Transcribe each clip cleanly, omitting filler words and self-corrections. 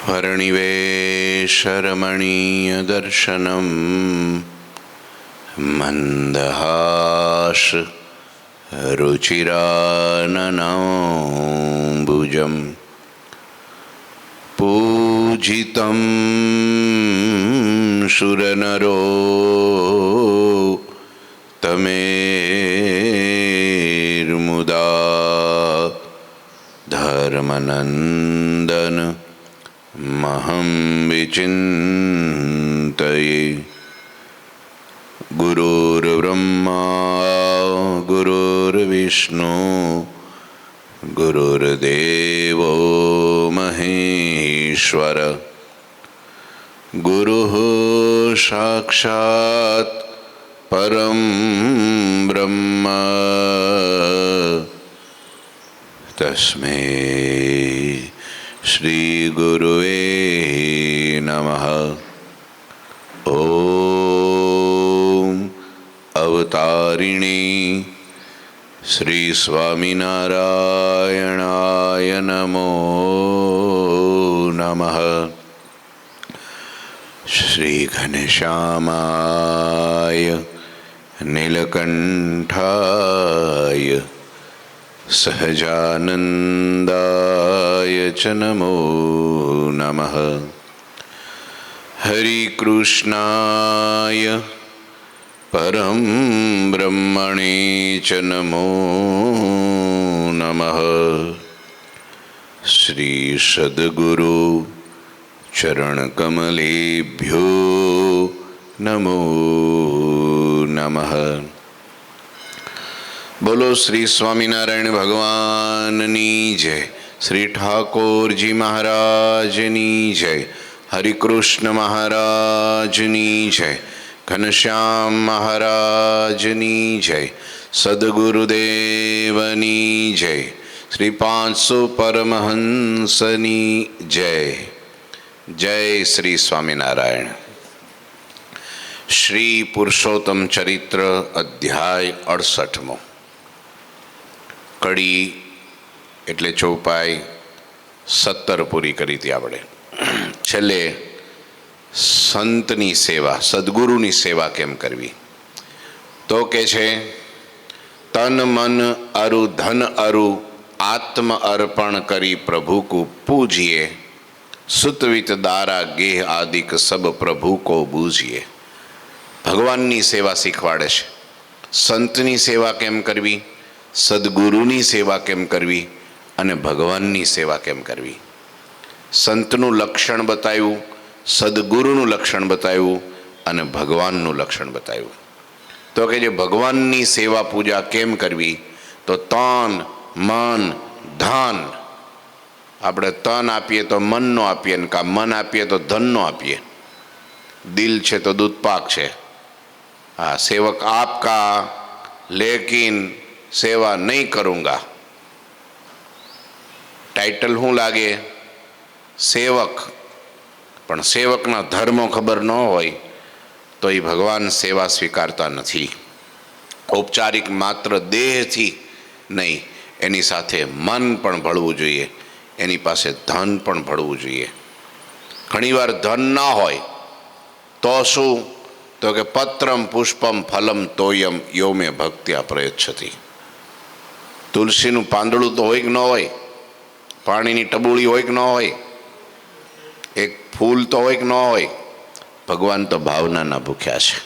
वर्णिवेशरमणीयदर्शनं मन्दहास रुचिराननाम्बुजं पूजितं सुरनरो तमेर्मुदा धर्मनन्दन महं विचिन्तये। गुरुर्ब्रह्मा गुरुर्विष्णु गुरुर्देवो महेश्वर गुरुः साक्षात् परं ब्रह्म तस्मै श्री गुरुवे नमः। ओम अवतारिणी श्री स्वामिनारायणाय नमो नमः। श्री घनश्यामाय नीलकंठाय सहजानंदाय च नमो नमः। हरिकृष्णाय परं ब्रह्मणे च नमो नमः। श्री सद्गुरु चरणकमलेभ्यो नमो नमः। बोलो श्री स्वामीनारायण भगवाननी जय। श्री ठाकुरजी महाराजनी जय। हरिकृष्ण महाराजनी जय। घनश्याम महाराजनी जय। सद्गुरुदेवनी जय। श्री 500 परमहंसनी जय। जय श्री स्वामीनारायण। श्री पुरुषोत्तम चरित्र अध्याय 68 कड़ी एटले चौपाई 70 पूरी करी थी आपणे। छेल्ले संतनी सेवा सद्गुरुनी सेवा केम करवी तो के छे तन मन अरु धन अरु आत्म अर्पण करी प्रभु को पूजिए। सुतवित दारा गेह आदिक सब प्रभु को बूझिए। भगवाननी सेवा शीखवाड़े छे। संतनी सेवा केम करवी, सद्गुरुनी सेवा केम करवी अने भगवाननी सेवा केम करवी। संतनु लक्षण बताव्યું, सद्गुरुનું લક્ષણ बताव्યું અને ભગવાનનું લક્ષણ बताव्યું। તો કે જે ભગવાનની સેવા પૂજા કેમ કરવી તો તન મન ધન, આપણે તન આપીએ તો મનનો આપીએ ને કા મન આપીએ તો ધનનો આપીએ। દિલ છે તો દૂધ પાક છે। हाँ, सेवक आपका लेकिन सेवा नहीं करूँगा। टाइटल हूँ लागे सेवक, पण सेवकना धर्मो खबर न होय तो ये भगवान सेवा स्वीकारता नहीं। औपचारिक मात्र देहथी नहीं, एनी साथे मन पण भळवुं जोईए, एनी पासे धन पण भळवुं जोईए। घणीवार धन न होय तो शुं तो के पत्रम पुष्पम फलम तोयम यो मे भक्त्या प्रयच्छति। तुलसीनु પાંદડું तो होय कि न होय, पाणीनी टबूळी होय कि न होय, एक फूल तो होय कि न होय। भगवान तो भावनाना भूख्या छे।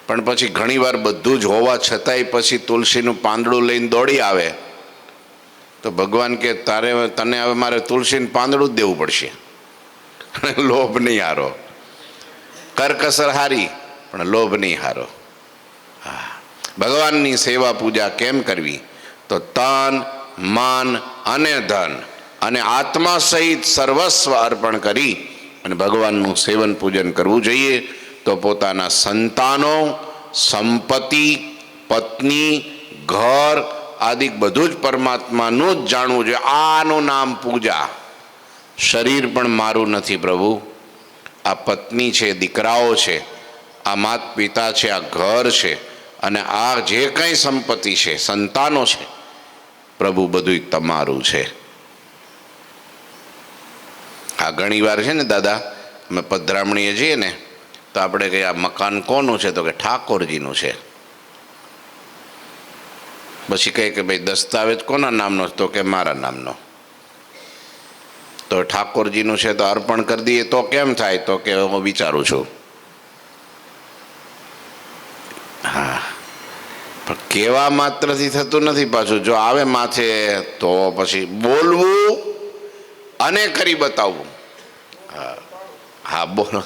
पण पछी घणीवार बधुं ज होवा छतांय पछी तुलसीनुं પાંદડું लईने दौड़ी आवे तो भगवान के तारे तने हवे मारे तुलसीनुं પાંદડું ज देवुं पड़शे। लोभ नहीं हारो, करकसर हारी पण लोभ नहीं हारो। हाँ, भगवाननी सेवा पूजा केम करवी तो तन मन अने धन अने आत्मा सहित सर्वस्व अर्पण करी अने भगवाननुं सेवन पूजन करवुं जोईए। तो पोताना संतानो, संपत्ति, पत्नी, घर आदि बधुं ज परमात्मानुं ज जाणवुं जोईए। आनुं नाम पूजा। शरीर पण मारुं नथी प्रभु, आ पत्नी छे, दीकराओ छे, आ मात पिता छे, आ घर छे અને આ જે કંઈ સંપત્તિ છે, સંતાનો છે, પ્રભુ બધું તમારું છે। આ ઘણીવાર છે ને દાદા, અમે પધરામણીએ જઈએ ને તો આપણે કહીએ આ મકાન કોનું છે, તો કે ઠાકોરજીનું છે. પછી કહે કે ભાઈ દસ્તાવેજ કોના નામનો, તો કે મારા નામનો. તો ઠાકોરજીનું છે તો અર્પણ કરી દઈએ તો કેમ થાય, તો કે હું વિચારું છું. હા, પણ કેવા માત્રથી થતું નથી. પાછું જો આવે માથે તો પછી બોલવું અને કરી બતાવવું. હા હા બોલો,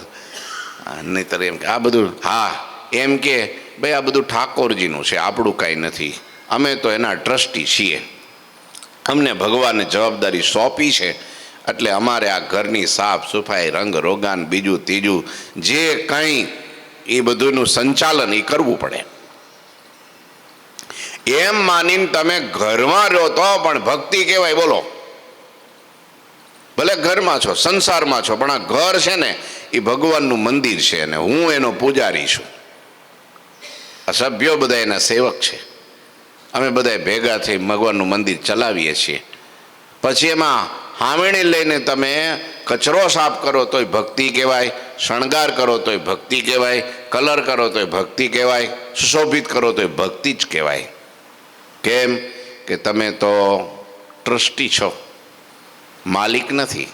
નહીતર એમ કે આ બધું, હા એમ કે ભાઈ આ બધું ઠાકોરજીનું છે, આપણું કાંઈ નથી, અમે તો એના ટ્રસ્ટી છીએ, અમને ભગવાને જવાબદારી સોંપી છે, એટલે અમારે આ ઘરની સાફ સફાઈ, રંગ રોગાન, બીજું ત્રીજું જે કંઈ એ બધુંનું સંચાલન એ કરવું પડે. એમ માનીને તમે ઘરમાં રહો તો પણ ભક્તિ કહેવાય. બોલો, ભલે ઘરમાં છો, સંસારમાં છો, પણ આ ઘર છે ને એ ભગવાનનું મંદિર છે અને હું એનો પૂજારી છું. આ સભ્યો બધા એના સેવક છે. અમે બધા ભેગા થઈ ભગવાનનું મંદિર ચલાવીએ છીએ. પછી એમાં હામેણી લઈને તમે કચરો સાફ કરો તોય ભક્તિ કહેવાય, શણગાર કરો તોય ભક્તિ કહેવાય, કલર કરો તોય ભક્તિ કહેવાય, સુશોભિત કરો તોય ભક્તિ જ કહેવાય. કેમ કે તમે તો ટ્રસ્ટી છો, માલિક નથી.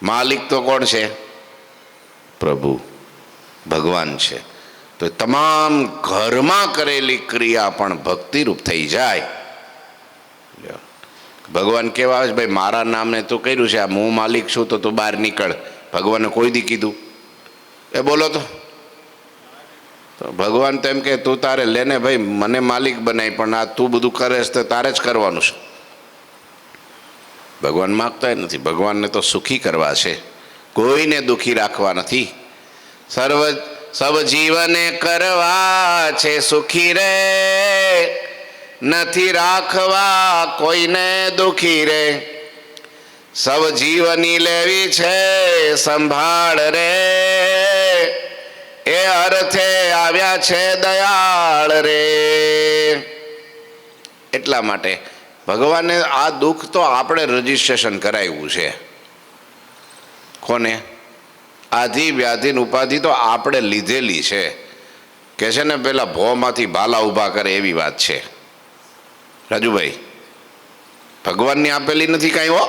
માલિક તો કોણ છે? પ્રભુ, ભગવાન છે. તો તમામ ઘરમાં કરેલી ક્રિયા પણ ભક્તિરૂપ થઈ જાય. ભગવાન કેવા આવે છે, ભાઈ મારા નામને તું કર્યું છે, આ હું માલિક છું તો તું બહાર નીકળ. ભગવાને કોઈ દી કીધું? એ બોલો તો ભગવાન તો એમ કે તું તારે લેને ભાઈ, મને માલિક બનાય, પણ આ તું બધું કરે તો તારે જ કરવાનું છે. ભગવાન માગતા નથી. ભગવાનને તો સુખી કરવા છે, કોઈને દુઃખી રાખવા નથી. સબ જીવને કરવા છે સુખી રે, નથી રાખવા કોઈને દુઃખી રે. સબ જીવની લેવી છે સંભાળ રે, એ અર્થે આવ્યા છે દયાળ રે. એટલા માટે ભગવાને આ દુઃખ તો આપણે રજીસ્ટ્રેશન કરાવ્યું છે. કોને? આધિ વ્યાધિ ઉપાધિ તો આપણે લીધેલી છે. કે છે ને પેલા ભોમાંથી ભાલા ઊભા કરે એવી વાત છે. રાજુભાઈ, ભગવાનની આપેલી નથી કાંઈ. હો,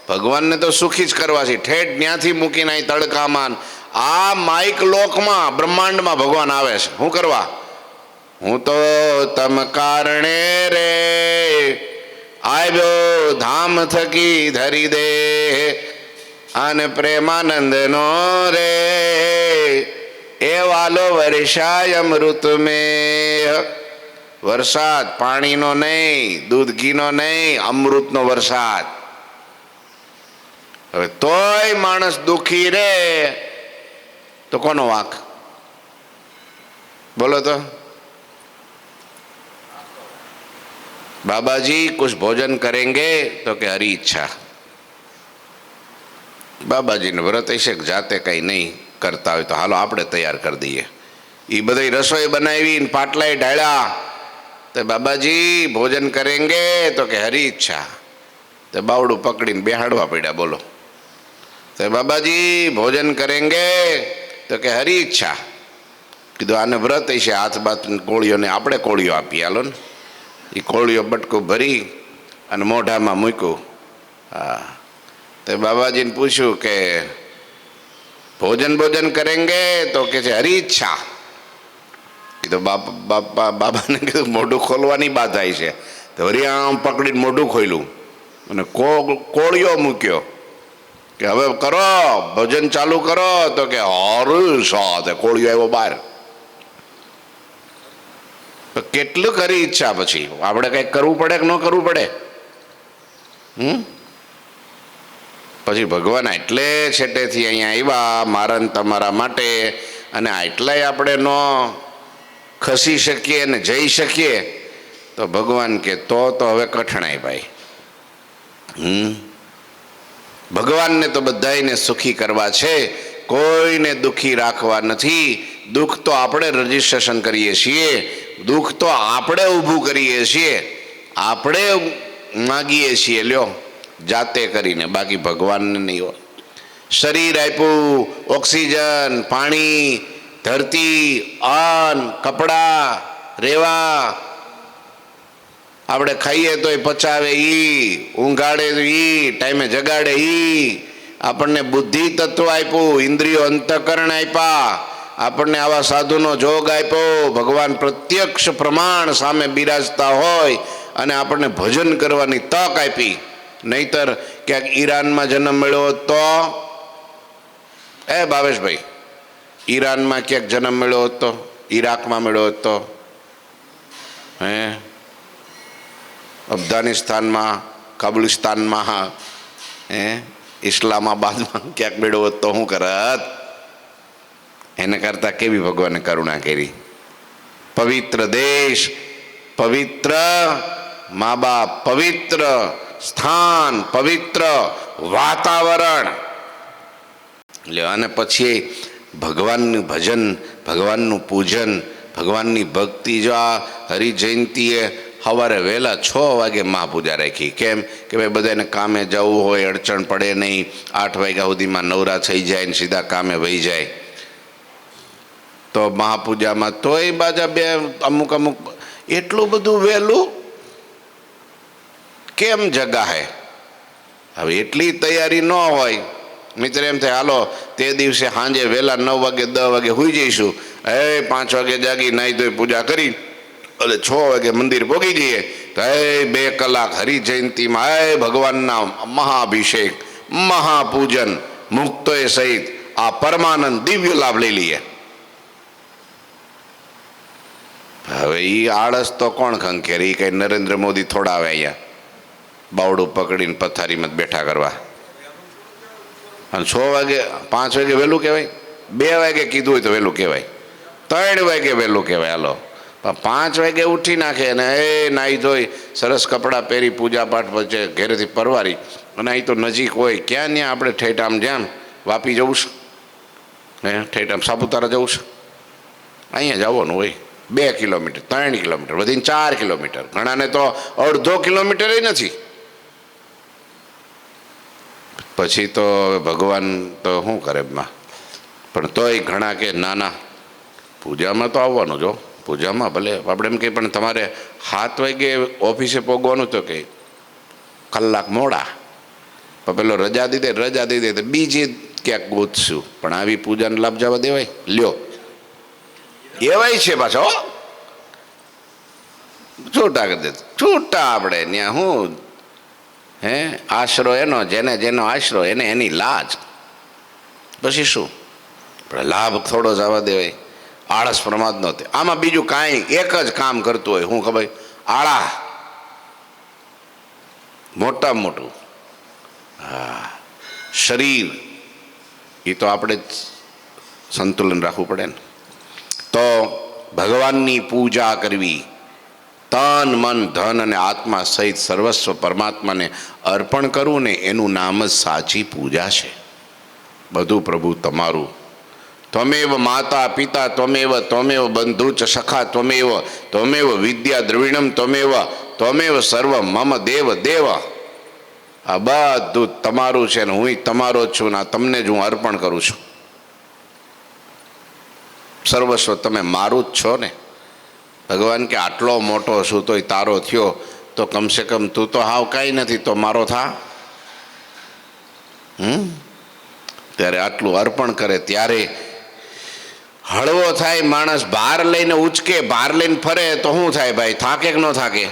ભગવાનને તો સુખી જ કરવા છે. ઠેઠ ત્યાંથી મૂકીને અહીં તડકામાં આ માઇક લોકમાં બ્રહ્માંડમાં ભગવાન આવે છે. શું કરવા? હું તો તમ કારણે રે આવ્યો ધામ થકી ધરી દે, અને પ્રેમાનંદ નો રે એ વાલો વર્ષાય અમૃત મેં. વરસાદ પાણીનો નહીં, દૂધ ઘીનો નહીં, અમૃતનો વરસાદ. હવે તોય માણસ દુઃખી રે તો કોનો વાંક? બોલો તો. बाबाजी कुछ भोजन करेंगे, तो कि हरी इच्छा. बाबाजी ने व्रत ऐसे जाते कहीं नहीं करता हो तो हालो આપણે તૈયાર કરી દઈએ. એ બધી રસોઈ બનાવી પાટલાએ ઢાળ્યા, તો બાબાજી ભોજન કરેંગે, તો કે હરી ઈચ્છા. તો બાવડું પકડીને બેહાડવા પડ્યા. બોલો, તો બાબાજી ભોજન કરેંગે, તો કે હરી ઈચ્છા. કીધું આને વ્રત હશે, હાથ બાથ કોળીઓને આપણે કોળીઓ આપી હાલો ને. એ કોળીઓ બટકું ભરી અને મોઢામાં મૂક્યું. હા, તો બાબાજીને પૂછ્યું કે ભોજન ભોજન કરેંગે, તો કે છે હરી ઈચ્છા. કીધું બાબાને કીધું મોઢું ખોલવાની બાધાઈ છે. તો વળી આમ પકડીને મોઢું ખોલ્યું અને કોળીઓ મૂક્યો કે હવે કરો ભોજન ચાલુ કરો. તો કે હરું સાથે કોળીઓ આવ્યો બહાર. કેટલું કરી ઈચ્છા પછી આપણે કંઈક કરવું પડે કે ન કરવું પડે? પછી ભગવાન એટલે છેટેથી અહીંયા આવ્યા મારા તમારા માટે, અને આટલાય આપણે ન ખસી શકીએ ને જઈ શકીએ તો ભગવાન કે તો હવે કઠણાય ભાઈ. ભગવાનને તો બધાને સુખી કરવા છે, કોઈને દુઃખી રાખવા નથી. દુઃખ તો આપણે રજીસ્ટ્રેશન કરીએ છીએ, દુઃખ તો આપણે ઊભું કરીએ છીએ, આપણે માગીએ છીએ લ્યો જાતે કરીને, બાકી ભગવાનને નહીં હોય. શરીર આપ્યું, ઓક્સિજન, પાણી, ધરતી, અન્ન, કપડાં, રેવા, આપણે ખાઈએ તોય પચાવે ઈ, ઊંઘાડે તો ઈ, ટાઈમે જગાડે ઈ, આપણને બુદ્ધિ તત્વ આપ્યું, ઇન્દ્રિયો અંતઃકરણ આપ્યા, આપણને આવા સાધુનો જોગ આપ્યો, ભગવાન પ્રત્યક્ષ પ્રમાણ સામે બિરાજતા હોય અને આપણને ભજન કરવાની તક આપી. નહીતર ક્યાંક ઈરાનમાં જન્મ મળ્યો તો ભાવેશભાઈ, ઈરાનમાં ક્યાંક જન્મ મળ્યો હતો, ઈરાકમાં મળ્યો હતો, અફઘાનિસ્તાનમાં, કાબુલિસ્તાનમાં, ઇસ્લામાબાદમાં ક્યાંક મળ્યો હોત તો શું કરત? એને કરતા કેવી ભગવાને કરુણા કરી. પવિત્ર દેશ, પવિત્ર મા બાપ, પવિત્ર સ્થાન, પવિત્ર વાતાવરણ લ્યો, અને પછી ભગવાનનું ભજન, ભગવાનનું પૂજન, ભગવાનની ભક્તિ. જો આ હરિજયંતીએ સવારે વહેલા 6 વાગે મહાપૂજા રાખી. કેમ કે ભાઈ બધાને કામે જવું હોય, અડચણ પડે નહીં, 8 વાગ્યા સુધીમાં નવરા થઈ જાય ને સીધા કામે વહી જાય. તો મહાપૂજામાં તોય બાજા બે અમુક એટલું બધું વહેલું કેમ જગાહે? હવે એટલી તૈયારી ન હોય. મિત્ર એમ થાય હાલો તે દિવસે સાંજે વહેલા 9 વાગે 10 વાગે સુઈ જઈશું, 5 વાગે જાગી નાહી ધોઈ પૂજા કરી એટલે 6 વાગે મંદિર પહોંચી જઈએ તો 2 કલાક હરિજયંતીમાં ભગવાનના મહાઅભિષેક, મહાપૂજન, મુક્તોય સહિત આ પરમાનંદ દિવ્ય લાભ લઈ લઈએ. હવે એ આળસ તો કોણ ખંખેર? એ કઈ નરેન્દ્ર મોદી થોડા આવે અહીંયા બાવડું પકડીને પથારીમાં બેઠા કરવા. અને 6 વાગે 5 વાગે વહેલું કહેવાય, 2 વાગે કીધું હોય તો વહેલું કહેવાય, 3 વાગે વહેલું કહેવાય. હાલો 5 વાગે ઉઠી નાખે અને નાહી ધોઈ સરસ કપડાં પહેરી પૂજા પાઠ પછી ઘરેથી પરવારી. અને અહીં તો નજીક હોય, ક્યાં ત્યાં આપણે ઠેઠ આમ જેમ વાપી જવું છે, ઠેઠ આમ સાપુતારા જવું છે, અહીંયા જવાનું હોય 2 કિલોમીટર, 3 કિલોમીટર, વધીને 4 કિલોમીટર, ઘણાને તો અડધો કિલોમીટર નથી. પછી તો ભગવાન તો શું કરે એમાં? પણ તોય ઘણા કે ના ના પૂજામાં તો આવવાનું. જો પૂજામાં ભલે આપણે એમ કહીએ પણ તમારે 7 વાગે ઓફિસે પહોંચવાનું તો કે કલાક મોડા, પણ પેલો રજા દીધે તો બીજી ક્યાંક ગોતશું. પણ આવી પૂજાને લાભ જવા દેવાય? લ્યો એવાય છે પાછો છૂટા કરી દે, છૂટા આપણે ત્યાં હું આશરો એનો, જેનો આશરો એને એની લાજ. પછી શું આપણે લાભ થોડો જવા દેવાય? આળસ પ્રમાદ નો થાય. આમાં બીજું કાંઈ એક જ કામ કરતું હોય, શું ખબર? આળા મોટામાં મોટું. શરીર એ તો આપણે જ સંતુલન રાખવું પડે ને. તો ભગવાનની પૂજા કરવી, તન મન ધન અને આત્મા સહિત સર્વસ્વ પરમાત્માને અર્પણ કરવું ને એનું નામ જ સાચી પૂજા છે. બધું પ્રભુ તમારું. ત્વમેવ માતા પિતા ત્વમેવ, ત્વમેવ બંધુ ચ સખા ત્વમેવ, ત્વમેવ વિદ્યા દ્રવિણમ ત્વમેવ, ત્વમેવ સર્વ મમ દેવ દેવ. આ બધું તમારું છે ને હું તમારો જ છું ને તમને જ હું અર્પણ કરું છું. સર્વસ્વ તમે મારું જ છો ને. ભગવાન કે આટલો મોટો છું તોય તારો થયો તો કમસે કમ તું તો હાવ કાંઈ નથી તો મારો થા. ત્યારે આટલું અર્પણ કરે ત્યારે હળવો થાય માણસ. ભાર લઈને ઉચકે, ભાર લઈને ફરે તો શું થાય ભાઈ? થાકે કે ન થાકે?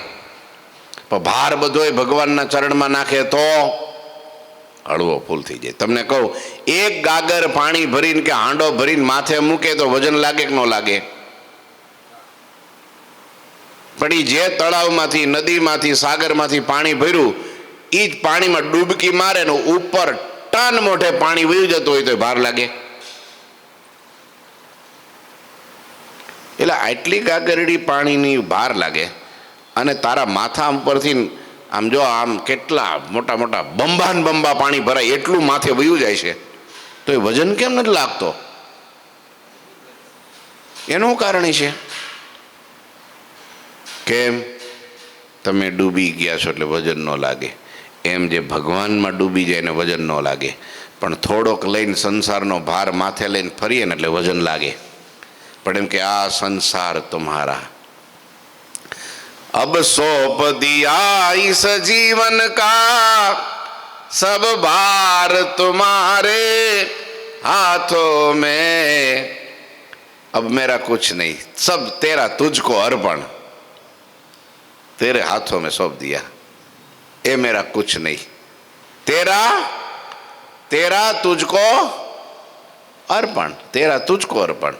પણ ભાર બધોય ભગવાનના ચરણમાં નાખે તો હળવો ફૂલ થઈ જાય. તમને કહું, 1 ગાગર પાણી ભરીને કે હાંડો ભરીને માથે મૂકે તો વજન લાગે કે ન લાગે? પણ જે તળાવમાંથી, નદીમાંથી, સાગરમાંથી પાણી ભર્યું એ જ પાણીમાં ડૂબકી મારે ને ઉપર ટન મોઢે પાણી વહી જતું હોય તો ભાર લાગે? એટલે આટલી ગાગરડી પાણીની ભાર લાગે અને તારા માથા ઉપરથી આમ જો આમ કેટલા મોટા મોટા બંબા પાણી ભરાય એટલું માથે વયું જાય છે તો એ વજન કેમ નથી લાગતો? એનું કારણ છે કેમ? તમે ડૂબી ગયા છો એટલે વજન ન લાગે. એમ જે ભગવાનમાં ડૂબી જાય એને વજન ન લાગે, પણ થોડોક લઈને સંસારનો ભાર માથે લઈને ફરીએ ને એટલે વજન લાગે. પણ એમ કે આ સંસાર તુમ્હારા, अब सौंप दिया इस जीवन का, सब भार तुम्हारे हाथों में, अब मेरा कुछ नहीं, सब तेरा तुझको अर्पण, तेरे हाथों में सौंप दिया, ये मेरा कुछ नहीं, तेरा तेरा तुझको अर्पण, तेरा तुझको अर्पण.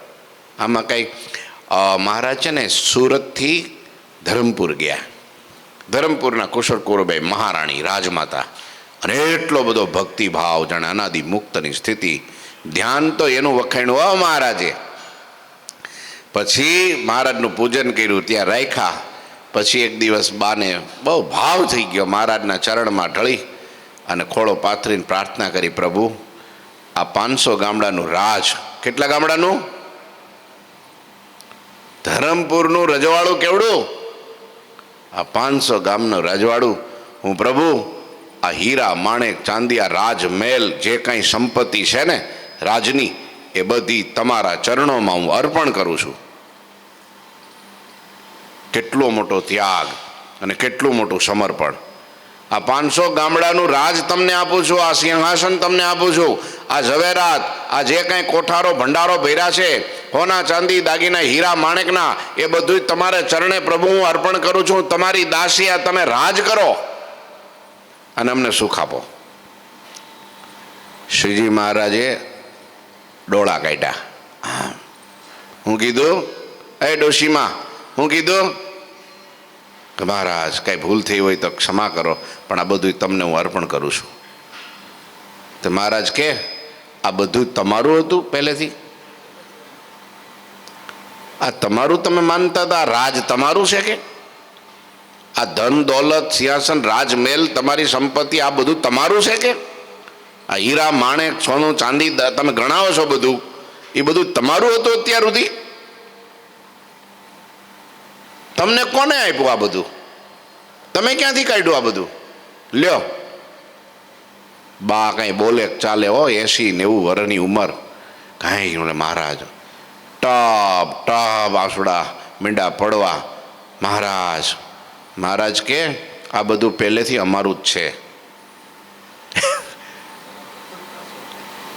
આમાં કંઈ મહારાજ છે ને સુરતથી ધરમપુર ગયા. ધરમપુરના કુશળ કુંવરબાઈ મહારાણી રાજમાતા, અને એટલો બધો ભક્તિભાવ, જાણે અનાદિ મુક્તની સ્થિતિ, ધ્યાન તો એનું વખાણ્યું હો મહારાજે. પછી મહારાજનું પૂજન કર્યું, ત્યાં રાખ્યા. પછી એક દિવસ બાને બહુ ભાવ થઈ ગયો, મહારાજના ચરણમાં ઢળી અને ખોળો પાથરીને પ્રાર્થના કરી, પ્રભુ આ 500 ગામડાનું રાજ, કેટલા ગામડાનું? ધરમપુરનું રજવાડું કેવડું? આ 500 ગામનું રજવાડું હું પ્રભુ, આ હીરા માણેક ચાંદી, આ રાજમહેલ, જે કાંઈ સંપત્તિ છે ને રાજની, એ બધી તમારા ચરણોમાં હું અર્પણ કરું છું. કેટલો મોટો ત્યાગ અને કેટલું મોટું સમર્પણ. આ 500 ગામડાનું રાજ તમને આપું છું, આ સિંહાસન તમને આપું છું, આ ઝવેરાત, આ જે કાંઈ કોઠારો ભંડારો ભર્યા છે, હોના ચાંદી દાગીના હીરા માણેકના, એ બધું તમારે ચરણે પ્રભુ હું અર્પણ કરું છું. તમારી દાસી, આ તમે રાજ કરો અને અમને સુખ આપો. શ્રીજી મહારાજે ડોળા કાઢ્યા. હું કીધું, એ ડોશીમાં, હું કીધું કે મહારાજ કાંઈ ભૂલ થઈ હોય તો ક્ષમા કરો, પણ આ બધું તમને હું અર્પણ કરું છું. તો મહારાજ કે આ બધું તમારું હતું પહેલેથી? આ તમારું તમે માનતા હતા? રાજ તમારું છે કે? આ ધન દોલત સિંહાસન રાજમહેલ તમારી સંપત્તિ આ બધું તમારું છે કે? આ હીરા માણેક સોનું ચાંદી તમે ગણાવો છો બધું, એ બધું તમારું હતું અત્યાર સુધી? તમને કોને આપ્યું આ બધું? તમે ક્યાંથી કાઢ્યું આ બધું? લ્યો. બા કાંઈ બોલે ચાલે હો, 80-90 વર્ષની ઉંમર, કાંઈ મહારાજ ટપ ટપ આંસુડા મીંડા પડવા. મહારાજ મહારાજ કે આ બધું પહેલેથી અમારું જ છે.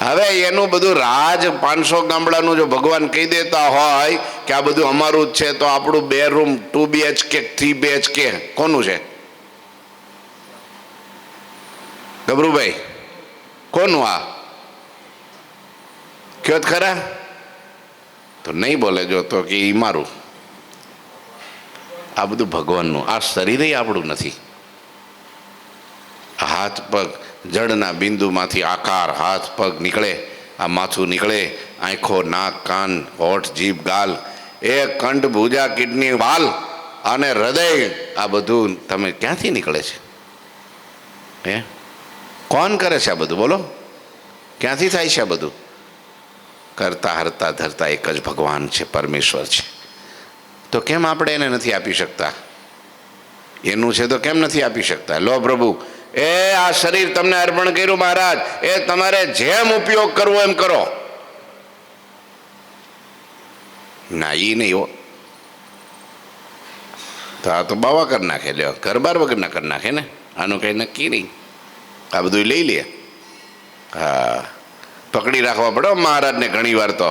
હવે એનું બધું રાજ 500 ગામડાનું જો ભગવાન કહી દેતા હોય કે આ બધું અમારું જ છે, તો આપણું 2 રૂમ 2 BHK 3 BHK કોનું છે? ગભરુભાઈ કોનું? આ કયો જ ખરા? તો નહીં બોલે જો તો કે એ મારું. આ બધું ભગવાનનું. આ શરીર આપણું નથી. હાથ પગ જળના બિંદુમાંથી આકાર, હાથ પગ નીકળે, આ માથું નીકળે, આંખો, નાક, કાન, હોઠ, જીભ, ગાલ, એ કંઠ, ભુજા, કિડની, વાલ અને હૃદય, આ બધું તમે ક્યાંથી નીકળે છે? હે, કોણ કરે છે આ બધું? બોલો, ક્યાંથી થાય છે આ બધું? કરતા હરતા ધરતા એક જ ભગવાન છે, પરમેશ્વર છે. તો કેમ આપણે એને નથી આપી શકતા? એનું છે તો કેમ નથી આપી શકતા? લો પ્રભુ, એ આ શરીર તમને અર્પણ કર્યું મહારાજ, એ તમારે જેમ ઉપયોગ કરવો એમ કરો. ના, એ નહીં હો. તો આ તો બાવા કરી નાખે, લ્યો ઘર બાર વગરના કરી નાખે ને. આનું કંઈ નક્કી નહીં. આ બધું લઈ લે. હા, પકડી રાખવા પડે મહારાજને. ઘણી વાર તો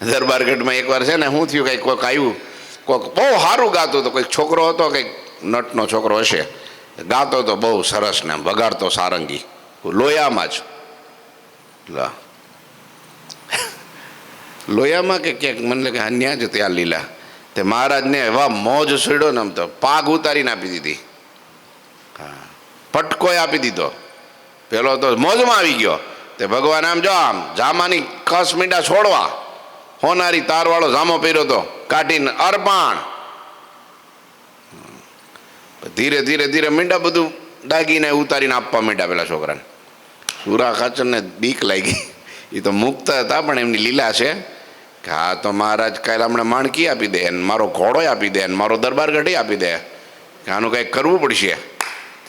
દરબારગઢમાં એકવાર છે ને, શું થયું, કંઈક કોઈક આવ્યું, કોઈક બહુ સારું ગાતું હતું, કોઈક છોકરો હતો, કંઈક નટનો છોકરો હશે, ગાતો તો બહુ સરસ ને વગાડતો સારંગી, લોયામાં જ. લોયામાં કે ક્યાંક મને લાગે અન્યા જ ત્યાં લીલા. તે મહારાજને એવા મોજ છોડ્યો ને, આમ તો પાગ ઉતારીને આપી દીધી. હા, પટકોય આપી દીધો. પેલો તો મોજમાં આવી ગયો. તે ભગવાન આમ જો આમ જામાની કસ મીંડા છોડવા, હોનારી તારવાળો જામો પહેર્યો તો, કાઢીને અર્પણ. ધીરે ધીરે ધીરે મીંડા બધું દાગીને ઉતારીને આપવા માંડ્યા પેલા છોકરાને. સુરા ખાચરને બીક લાગી. એ તો મુક્ત હતા, પણ એમની લીલા છે કે હા તો મહારાજ કાલે હમણાં માણકી આપી દે, મારો ઘોડો આપી દે, મારો દરબાર ગઢી આપી દે, કે આનું કંઈક કરવું પડશે.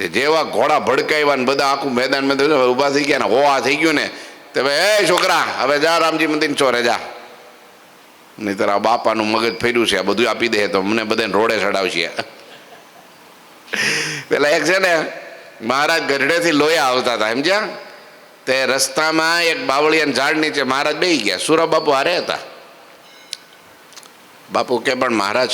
તે જેવા ઘોડા ભડકાવ્યા ને બધા આખું મેદાન ઊભા થઈ ગયા ને હોવા થઈ ગયું ને તે ભાઈ એ છોકરા હવે જા રામજી મંદિર ચોરે જા, નહીં તારા બાપાનું મગજ ફેર્યું છે, આ બધું આપી દે તો મને બધાને રોડે ચડાવશે. પેલા એક છે ને મહારાજ ગઢડેથી લોયા આવતા હતા સમજ્યા, તે રસ્તામાં એક બાવળિયાના ઝાડ નીચે મહારાજ બેસી ગયા. સુરા બાપુ હારે હતા. બાપુ કે પણ મહારાજ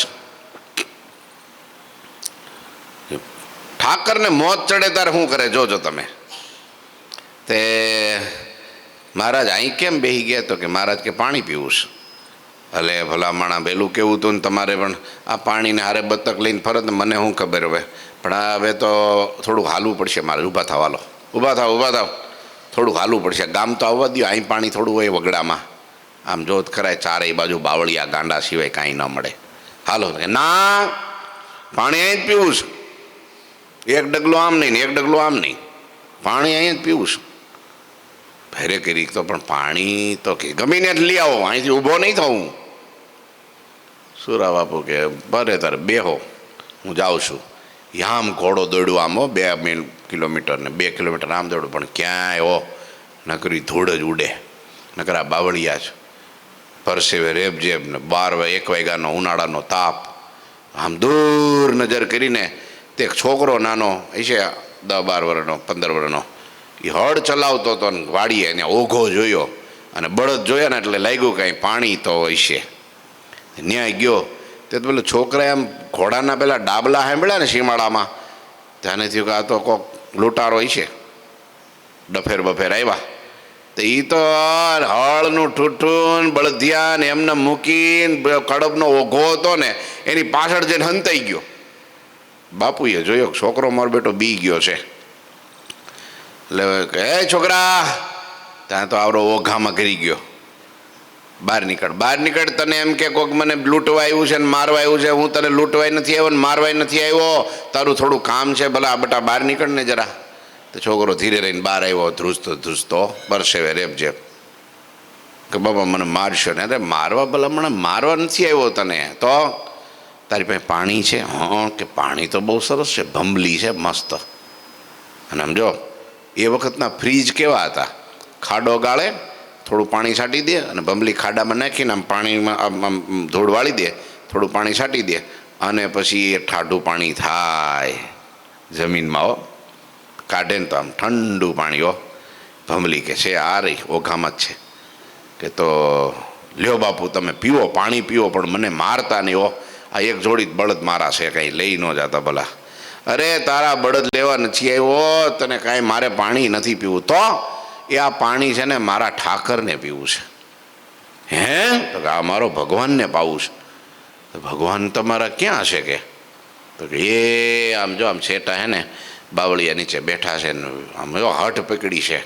ઠાકરને મોત ચડે તારે શું કરે જોજો તમે. તે મહારાજ અહીં કેમ બેસી ગયા? તો કે મહારાજ કે પાણી પીવું છે. ભલે ભલા માણા પહેલું કેવું હતું ને તમારે પણ આ પાણીને હારે બતક લઈને ફરત ને મને શું ખબર હવે, પણ હવે તો થોડુંક હાલવું પડશે મારે. ઊભા થાવ, હાલો ઊભા થાવ, થોડુંક હાલવું પડશે. ગામ તો આવવા દો, અહીં પાણી થોડું હોય વગડામાં, આમ જોત કરાય ચારેય બાજુ બાવળિયા ગાંડા સિવાય કાંઈ ન મળે. હાલો ના, પાણી અહીં જ પીવું છે. એક ડગલું આમ નહીં ને એક ડગલું આમ નહીં, પાણી અહીં જ પીવું છે. ભેરે કરી તો પણ પાણી તો કે ગમીને જ લઈ આવો, અહીંથી ઊભો નહીં થવું. સુરા બાપુ કે ભરે તારે બેહો, હું જાઉં છું. આમ ઘોડો દોડ્યો આમ 2 કિલોમીટર ને 2 કિલોમીટર આમ દોડ્યું, પણ ક્યાંય હો નકરી ધૂળ જ ઉડે, નકરા બાવળિયા જ પરસેવે રેબજેબ ને 1 વાગ્યાનો ઉનાળાનો તાપ. આમ દૂર નજર કરીને તે એક છોકરો નાનો હશે 10-12 વર્ષનો 15 વર્ષનો, એ હળ ચલાવતો હતો ને વાડીએ એને ઓઘો જોયો અને બળદ જોયા ને એટલે લાગ્યું કાંઈ પાણી તો હશે. ન્યાય ગયો તે તો પેલો છોકરાએ આમ ઘોડાના પેલા ડાબલા સાંભળ્યા ને સીમાડામાં, ત્યાંને થયું કે આ તો કોક લૂંટારો હશે, ડફેર બફેર આવ્યા. તો એ તો હળનું ઠૂઠું બળદિયા ને એમને મૂકીને કડબનો ઓઘો હતો ને એની પાછળ જઈને હંતાઈ ગયો. બાપુએ જોયો છોકરો મારો બેટો બી ગયો છે, એટલે હે છોકરા, ત્યાં તો આવડો ઓઘામાં કરી ગયો. બહાર નીકળ, તને એમ કે કોક મને લૂંટવા આવ્યું છે ને મારવા આવ્યું છે. હું તને લૂંટવાય નથી આવ્યો ને મારવાય નથી આવ્યો, તારું થોડું કામ છે, ભલા બેટા બહાર નીકળ ને જરા. તો છોકરો ધીરે રહીને બહાર આવ્યો, ધ્રુજતો પરસેવે રેબજેબ કે બાબા મને મારશો ને. અરે મારવા ભલા મને મારવા નથી આવ્યો તને, તો તારી પાસે પાણી છે? હા કે પાણી તો બહુ સરસ છે, ભંબલી છે મસ્ત. અને સમજો એ વખતના ફ્રીજ કેવા હતા, ખાડો ગાળે થોડું પાણી છાંટી દે અને ભંબલી ખાડામાં નાખીને આમ પાણીમાં આમ ધૂળ વાળી દે, થોડું પાણી છાંટી દે અને પછી એ ઠાઢું પાણી થાય જમીનમાં. હો કાઢે ને તો આમ ઠંડુ પાણી. હો ભંબલી કે છે આ રહી ઓઘામાં જ છે, કે તો લ્યો બાપુ તમે પીવો, પાણી પીવો, પણ મને મારતા નહીં. હો આ એક જોડી બળદ મારા છે, કાંઈ લઈ ન જતા ભલા. અરે તારા બળદ લેવા નથી આવ્યો, તને કાંઈ મારે પાણી નથી પીવું. તો એ આ પાણી છે ને મારા ઠાકરને પીવું છે. હે તો કે આ મારો ભગવાનને પાવું છે. તો ભગવાન તમારા ક્યાં છે કે? તો કે એ આમ જો આમ છેટા હે ને બાવળિયા નીચે બેઠા છે ને આમ જો હઠ પકડી છે.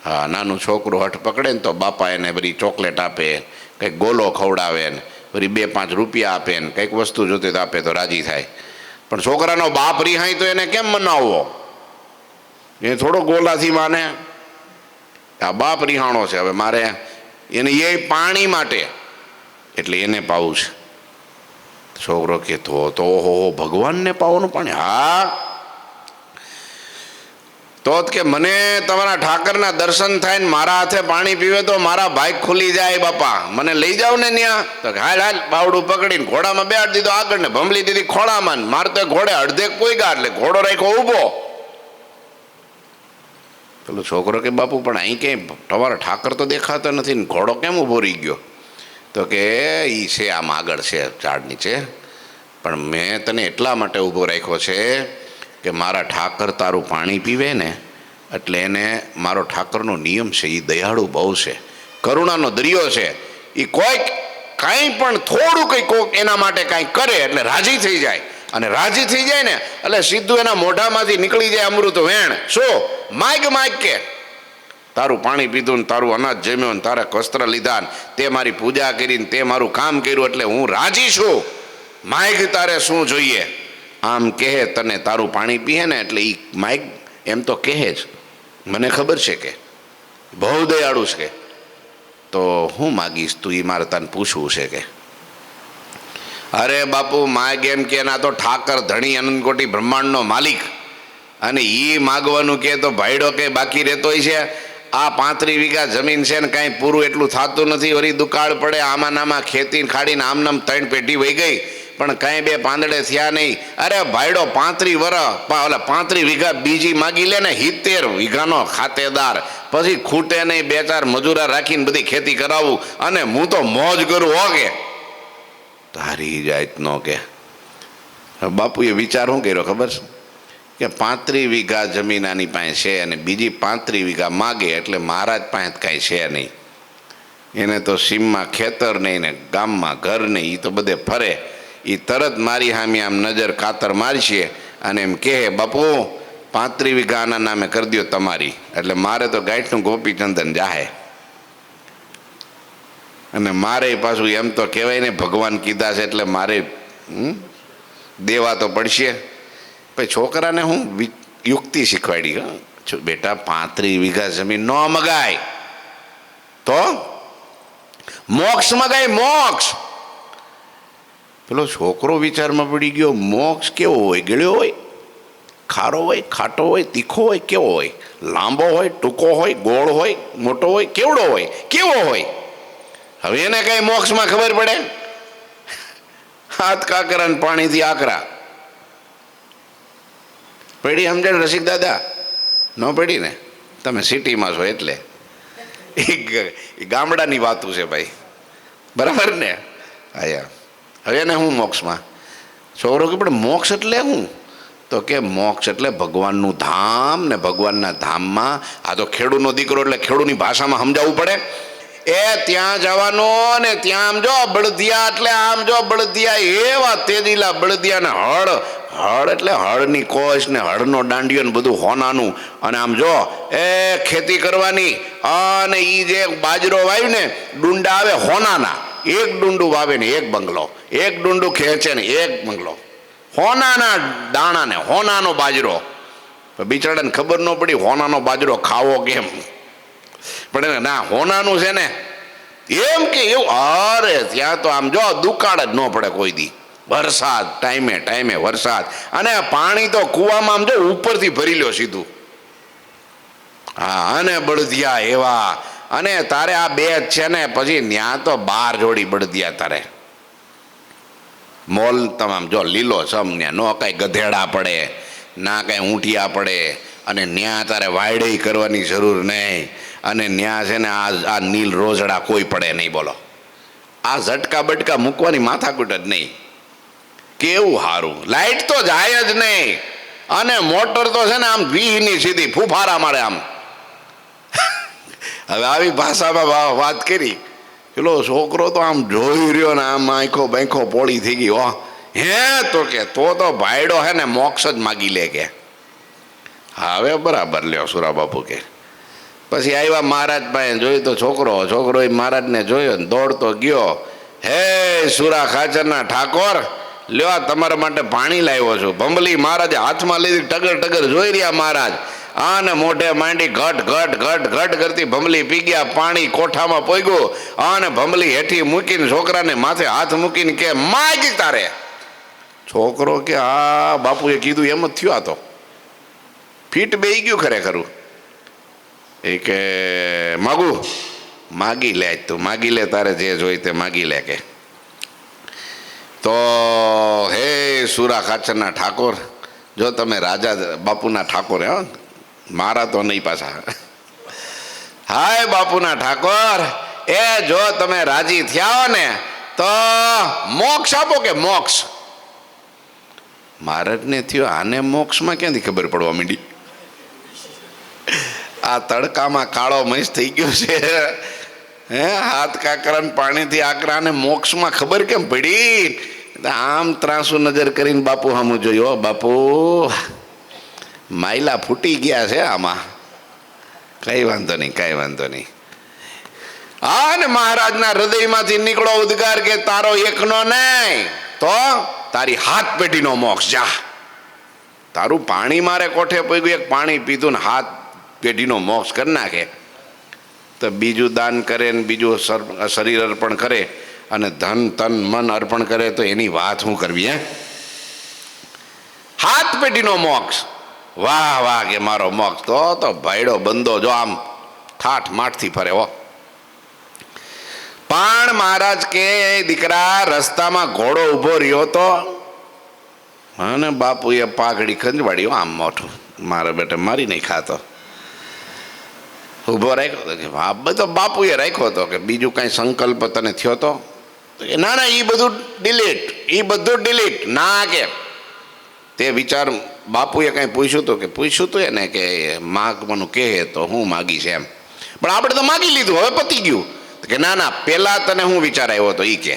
હા નાનું છોકરું હઠ પકડે ને તો બાપા એને બધી ચોકલેટ આપે, કંઈક ગોલો ખવડાવે ને વળી 2-5 રૂપિયા આપે ને કંઈક વસ્તુ જોતી તો આપે તો રાજી થાય. પણ છોકરાનો બાપ રિહાય તો એને કેમ મનાવવો? એ થોડો ગોલાથી માને. આ બાપ રિહાણો છે, હવે મારે એને એ પાણી માટે એટલે એને પાવું છે. છોકરો કે તો ઓહો ભગવાનને પાવાનું પાણી? હા તો જ કે મને તમારા ઠાકરના દર્શન થાય ને મારા હાથે પાણી પીવે તો મારા ભાઈ ખુલી જાય. બાપા મને લઈ જાવ ને ત્યાં. તો હાલ બાવડું પકડીને ઘોડામાં બેહાડી દીધો આગળ ને ભંબલી દીધી ખોળામાં. મારે તો ઘોડે અડધેક પોઈગા એટલે ઘોડો રાખ્યો ઊભો. પેલો છોકરો કે બાપુ પણ અહીં ક્યાંય તમારા ઠાકર તો દેખાતા નથી ને ઘોડો કેમ ઊભો રહી ગયો? તો કે એ છે આમ આગળ છે ઝાડ નીચે, પણ મેં તને એટલા માટે ઊભો રાખ્યો છે કે મારા ઠાકર તારું પાણી પીવે ને એટલે એને મારો ઠાકરનો નિયમ છે, એ દયાળુ બહુ છે, કરુણાનો દરિયો છે. એ કોઈક કાંઈ પણ થોડું કંઈ કોઈક એના માટે કાંઈ કરે એટલે રાજી થઈ જાય, અને રાજી થઈ જાય ને એટલે સીધું એના મોઢામાંથી નીકળી જાય અમૃત વેણ. શું માગ કે તારું પાણી પીધું ને તારું અનાજ જમ્યો ને તારા વસ્ત્ર લીધા ને તે મારી પૂજા કરીને તે મારું કામ કર્યું એટલે હું રાજી છું. માગ તારે શું જોઈએ? આમ કહે તને તારું પાણી પીએ ને એટલે એ માઇક એમ તો કહે જ, મને ખબર છે કે બહુ દયાળુ છે. તો હું માગીશ તું એ મારે તને પૂછવું છે કે? અરે બાપુ માગ એમ કે ના તો ઠાકર ધણી અનંતકોટી બ્રહ્માંડનો માલિક અને એ માગવાનું કે તો ભાઈડો કે બાકી રહેતો હોય છે. આ 35 વીઘા જમીન છે ને કાંઈ પૂરું એટલું થતું નથી. વળી દુકાળ પડે આમાં નામાં ખેતી ખાડીને આમનામ 3 પેઢી વહી ગઈ પણ કાંઈ 2 પાંદડે થયા નહીં. અરે ભાઈડો 35 વીઘા બીજી માગી લે ને 70 વીઘાનો ખાતેદાર, પછી ખૂટે નહીં 2-4 મજૂરા રાખીને બધી ખેતી કરાવું અને હું તો મોજ કરું હો કે તારી જાતનો કે. બાપુએ વિચાર શું કર્યો ખબર છે કે 35 વીઘા જમીન આની પાસે છે અને બીજી 35 વીઘા માગે એટલે મહારાજ પાસે કાંઈ છે નહીં. એને તો સીમમાં ખેતર નહીં ને ગામમાં ઘર નહીં, એ તો બધે ફરે. એ તરત મારી સામે આમ નજર કાતર મારશે અને એમ કહે બાપુ 35 વીઘા આના નામે કરી દો તમારી. એટલે મારે તો ગાંઠનું ગોપીચંદન જાહે અને મારે પાછું એમ તો કહેવાય ને ભગવાન કીધા છે એટલે મારે દેવા તો પડશે. પછી છોકરાને હું યુક્તિ શીખવાડી, બેટા 35 વીઘા જમીન ન મગાય તો મોક્ષ મગાય, મોક્ષ. પેલો છોકરો વિચારમાં પડી ગયો, મોક્ષ કેવો હોય? ગળ્યો હોય, ખારો હોય, ખાટો હોય, તીખો હોય, કેવો હોય? લાંબો હોય, ટૂંકો હોય, ગોળ હોય, મોટો હોય, કેવડો હોય, કેવો હોય? હવે એને કઈ મોક્ષમાં ખબર પડે? હાથ કાકરા ને પાણીથી આકરા પડી. સમજણ રસિક દાદા? ન પડી ને? તમે સિટીમાં છો એટલે એ ગામડાની વાતું છે ભાઈ, બરાબર ને? આયા હવે એને હું મોક્ષમાં. છોકરો કે પણ મોક્ષ એટલે હું? તો કે મોક્ષ એટલે ભગવાનનું ધામ ને ભગવાનના ધામમાં. આ તો ખેડૂતનો દીકરો એટલે ખેડૂતની ભાષામાં સમજાવવું પડે. એ ત્યાં જવાનું ને ત્યાં આમ જો બળદિયા એટલે આમ જો બળદિયા એવા તેજીલા બળદિયા ને હળ એટલે હળની કોશ ને હળનો દાંડિયો ને બધું હોનાનું. અને આમ જો એ ખેતી કરવાની અને એ જે બાજરો વાવ્યું ને ડુંડા આવે હોનાના, એક ડુંડું વાવે ને એક બંગલો, એક ડુંડું ખેંચે ને એક બંગલો, હોનાના દાણા ને હોનાનો બાજરો. બિચારાને ખબર ન પડી હોનાનો બાજરો ખાવો કેમ, પણ ના હોનાનું છે ને એમ કે એવું. અરે ત્યાં તો આમ જો દુકાળ જ ન પડે કોઈ દી. વરસાદ ટાઈમે વરસાદ, અને પાણી તો કૂવામાં આમ જો ઉપરથી ભરી લ્યો સીધું. હા, અને બળદિયા એવા. અને તારે આ 2 જ છે ને પછી ન્યા તો 12 જોડી બળદિયા તારે. મોલ તમામ જો લીલો સમ ન્યા નો કાંઈ ગધેડા પડે ના કાંઈ ઊંટિયા પડે. અને ન્યા તારે વાયડે કરવાની જરૂર નહીં. અને ન્યા છે ને આ નીલ રોજડા કોઈ પડે નહીં. બોલો, આ ઝટકા બટકા મૂકવાની માથાકૂટ જ નહીં. કેવું સારું, લાઈટ તો જાય જ નહીં. અને મોટર તો છે ને આમ 20ની સીધી ફૂફારા મારે આમ. હવે આવી ભાષામાં વાત કરી, પેલો છોકરો તો આમ જોઈ રહ્યો ને આમ આંખો બેંખો પોળી થઈ ગઈ. હો હે તો કે તો ભાઈડો હે ને મોક્ષ જ માગી લે કે. હવે બરાબર લ્યો સુરા બાપુ કે. પછી આવ્યા મહારાજ પાસે, જોયું તો છોકરો એ મહારાજને જોયો ને દોડતો ગયો. હે સુરા ખાચરના ઠાકોર, લ્યો તમારા માટે પાણી લાવ્યો છું. ભંભલી મહારાજે હાથમાં લીધી, ટગર જોઈ રહ્યા મહારાજ. આને મોઢે માંડી ઘટ કરતી ભંભલી પી ગયા. પાણી કોઠામાં પોગ્યું અને ભંભલી હેઠી મૂકીને છોકરાને માથે હાથ મૂકીને કે માગ તારે. છોકરો કે હા બાપુએ કીધું એમ જ થયું. આ તો ફીટ બેહી ગયું ખરેખરું. એ કે માગી લે, તું માગી લે, તારે જે જોઈ તે માગી લે કે. તો હે સુરા ખાચરના ઠાકોર, જો તમે રાજા બાપુના ઠાકોર હો, મારા તો નહીં પાછા. હાય બાપુના ઠાકોર, એ જો તમે રાજી થયા હો ને તો મોક્ષ આપો કે મોક્ષ. મહારાજને થયો આને મોક્ષમાં ક્યાંથી ખબર પડવા માંડી? આ તડકામાં કાળો મહીસ થઈ ગયો છે. હે હાથ કાકરા પાણીથી આકરા, ને મોક્ષમાં ખબર કેમ પડી? આમ ત્રાસુ નજર કરીને બાપુ સામું જોયો. બાપુ માયલા ફૂટી ગયા છે આમાં. કઈ વાંધો નહીં. હા ને મહારાજના હૃદયમાંથી નીકળો ઉદ્ગાર કે તારો એકનો નહીં તો તારી હાથ પેઢીનો મોક્ષ. જા, તારું પાણી મારે કોઠે પગ્યું, એક પાણી પીધું ને હાથ પેઢીનો મોક્ષ કરી નાખે. તો બીજું દાન કરે ને બીજું શરીર અર્પણ કરે અને ધન તન મન અર્પણ કરે તો એની વાત શું કરવી? હે, હાથ પેઢીનો મોક્ષ. વાહ વાહ કે મારો મોક્ષ. તો ભાઈડો બંદો જો આમ ઠાઠ માઠથી ફરે હો. પણ મહારાજ કે દીકરા રસ્તામાં ઘોડો ઊભો રહ્યો તો અને બાપુએ પાઘડી ખંજવાડી આમ મોઠું મારા બેટા મારી નહીં ખાતો. ઊભો રાખ્યો હતો કે બધો બાપુએ રાખ્યો હતો કે બીજું કાંઈ સંકલ્પ તને થયો તો ના ના એ બધું ડિલીટ ના કે તે વિચાર બાપુએ કાંઈ પૂછ્યું હતું એને કે માગવાનું કહે તો હું માગીશ એમ, પણ આપણે તો માગી લીધું હવે પતી ગયું. કે ના ના પેલા તને હું વિચાર આવ્યો હતો એ કે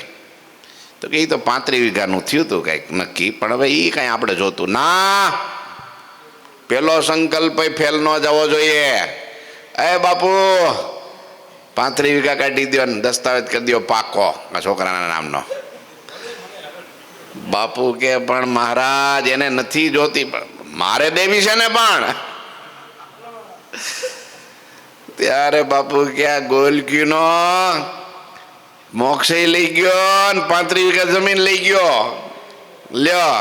તો કે એ તો 35 વીઘાનું થયું હતું કંઈક નક્કી, પણ હવે એ કાંઈ આપણે જોતું ના. પેલો સંકલ્પ ફેલ ન જવો જોઈએ. એ બાપુ 35 વીઘા કાઢી દો ને દસ્તાવેજ કરી દો પાકો આ છોકરાના નામનો. બાપુ કે પણ મહારાજ એને નથી જોતી, મારે દેવી છે ને. પણ ત્યારે બાપુ ક્યાં ગોલક્યુ નો મોક્ષે લઈ ગયો ને 35 વીઘા જમીન લઈ ગયો. લ્યો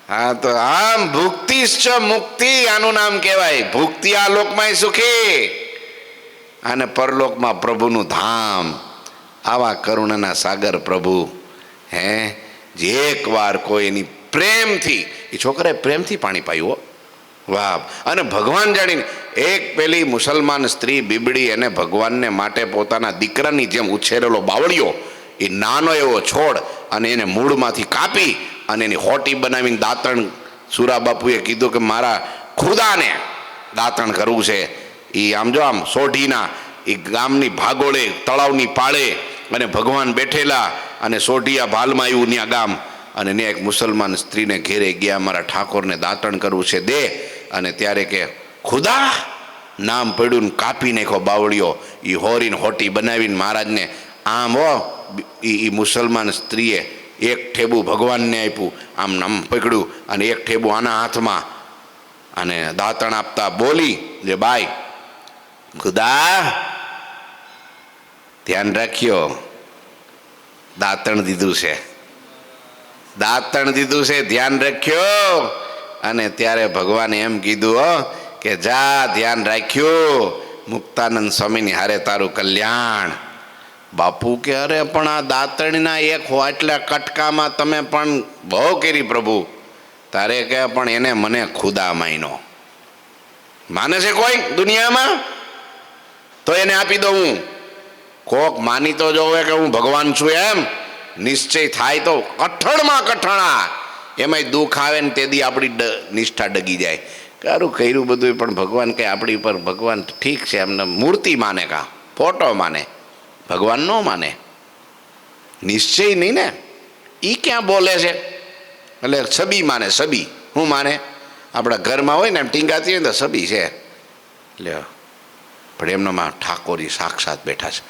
હા તો આમ ભુક્તિશ્ચ મુક્તિ આનું નામ કહેવાય. ભુક્તિ આ લોકમાં સુખી અને પરલોકમાં પ્રભુનું ધામ. આવા કરુણાના સાગર પ્રભુ હે જે એકવાર કોઈ એની પ્રેમથી એ છોકરાએ પ્રેમથી પાણી પાયું. વાહ. અને ભગવાન જાણીને એક પેલી મુસલમાન સ્ત્રી બીબડી એને ભગવાનને માટે પોતાના દીકરાની જેમ ઉછેરેલો બાવળિયો એ નાનો એવો છોડ અને એને મૂળમાંથી કાપી અને એની હોટી બનાવીને દાંતણ સુરા બાપુએ કીધું કે મારા ખુદાને દાંતણ કરવું છે. એ આમ જો આમ સોઢીના એ ગામની ભાગોળે તળાવની પાળે અને ભગવાન બેઠેલા અને સોઢિયા ભાલમાં આવ્યું ત્યાં ગામ અને ને એક મુસલમાન સ્ત્રીને ઘેરે ગયા મારા ઠાકોરને દાંતણ કરવું છે દે. અને ત્યારે કે ખુદા નામ પડ્યું ને કાપી નાખો બાવળીઓ. એ હોરીને હોટી બનાવીને મહારાજને આમ હો એ મુસલમાન સ્ત્રીએ એક ઠેબુ ભગવાનને આપ્યું આમ નામ પકડ્યું અને એક ઠેબુ આના હાથમાં અને દાંતણ આપતા બોલી જે બાઈ ખુદા ધ્યાન રાખ્યો દાંતણ દીધું છે ધ્યાન રાખ્યો. અને ત્યારે ભગવાને એમ કીધું કે જા ધ્યાન રાખ્યું મુક્તાનંદ સ્વામીની હારે તારું કલ્યાણ. બાપુ કે અરે પણ આ દાંતણના એક આટલા કટકામાં તમે પણ બહુ કરી પ્રભુ. તારે કે પણ એને મને ખુદા માયનો માને છે કોઈ દુનિયામાં તો એને આપી દઉં હું. કોક માની તો જોવે કે હું ભગવાન છું એમ નિશ્ચય થાય તો કઠણમાં કઠણા એમાંય દુઃખ આવે ને તેથી આપણી નિષ્ઠા ડગી જાય. સારું કર્યું બધું પણ ભગવાન કંઈ આપણી પર ભગવાન ઠીક છે એમને મૂર્તિ માને કા ફોટો માને ભગવાન ન માને નિશ્ચય નહીં ને. એ ક્યાં બોલે છે એટલે છબી માને. છબી શું માને આપણા ઘરમાં હોય ને એમ ટીંગાતી હોય ને તો છબી છે લ્યો. પણ એમનામાં ઠાકોરી સાક્ષાત બેઠા છે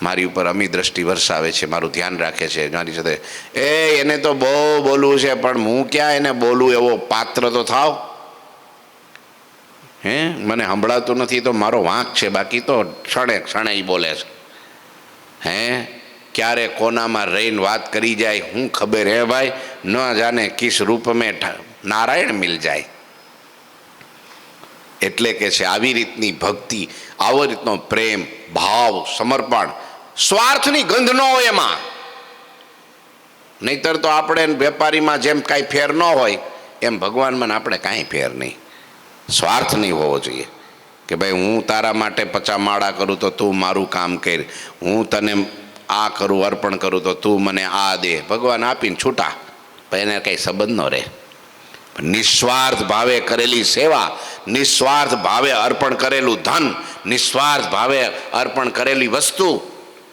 મારી ઉપર અમી દ્રષ્ટિ વરસાવે છે મારું ધ્યાન રાખે છે મારી સાથે. એને તો બહુ બોલવું છે પણ હું ક્યાં એને બોલું એવો પાત્ર તો થાવ. મને સંભળાતું નથી તો મારો વાંક છે બાકી તો ક્ષણે એ બોલે છે. ક્યારે કોનામાં રહીને વાત કરી જાય હું ખબર હે ભાઈ ન જાને કિસ રૂપ મેં નારાયણ મિલ જાય. એટલે કે છે આવી રીતની ભક્તિ આવો રીતનો પ્રેમ ભાવ સમર્પણ સ્વાર્થની ગંધ ન હોય એમાં. નહીતર તો આપણે વેપારીમાં જેમ કાંઈ ફેર ન હોય એમ ભગવાનમાં આપણે કાંઈ ફેર નહીં. સ્વાર્થ નહીં હોવો જોઈએ કે ભાઈ હું તારા માટે 50 માળા કરું તો તું મારું કામ કર, હું તને આ કરું અર્પણ કરું તો તું મને આ દે. ભગવાન આપીને છૂટા પણ એને કંઈ સંબંધ ન રહે. નિસ્વાર્થ ભાવે કરેલી સેવા, નિસ્વાર્થ ભાવે અર્પણ કરેલું ધન, નિસ્વાર્થ ભાવે અર્પણ કરેલી વસ્તુ,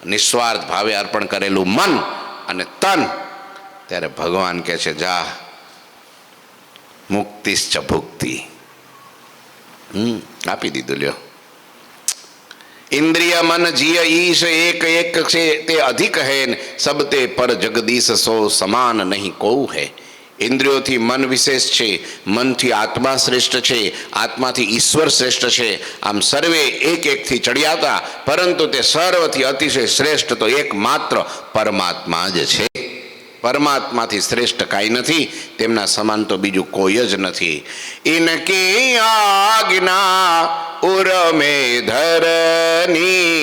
નિસ્વાર્થ ભાવે અર્પણ કરેલું મન અને તન, ત્યારે ભગવાન કહે છે જા મુક્તિશ્ચ ભુક્તિ. આપી દીધું લ્યો. ઇન્દ્રિય મન જીય ઈશ એક એક છે તે અધિક હૈ સબ તે પર જગદીશ સો સમાન નહીં કોઉ હૈ. ઇન્દ્રિયોથી મન વિશેષ છે, મનથી આત્મા શ્રેષ્ઠ છે, આત્માથી ઈશ્વર શ્રેષ્ઠ છે. આમ સર્વે એક એકથી ચડિયાતા પરંતુ તે સર્વથી અતિશય શ્રેષ્ઠ તો એકમાત્ર પરમાત્મા જ છે. પરમાત્માથી શ્રેષ્ઠ કાંઈ નથી, તેમના સમાન તો બીજું કોઈ જ નથી. ઇનકી આજ્ઞા ઉરમે ધરની,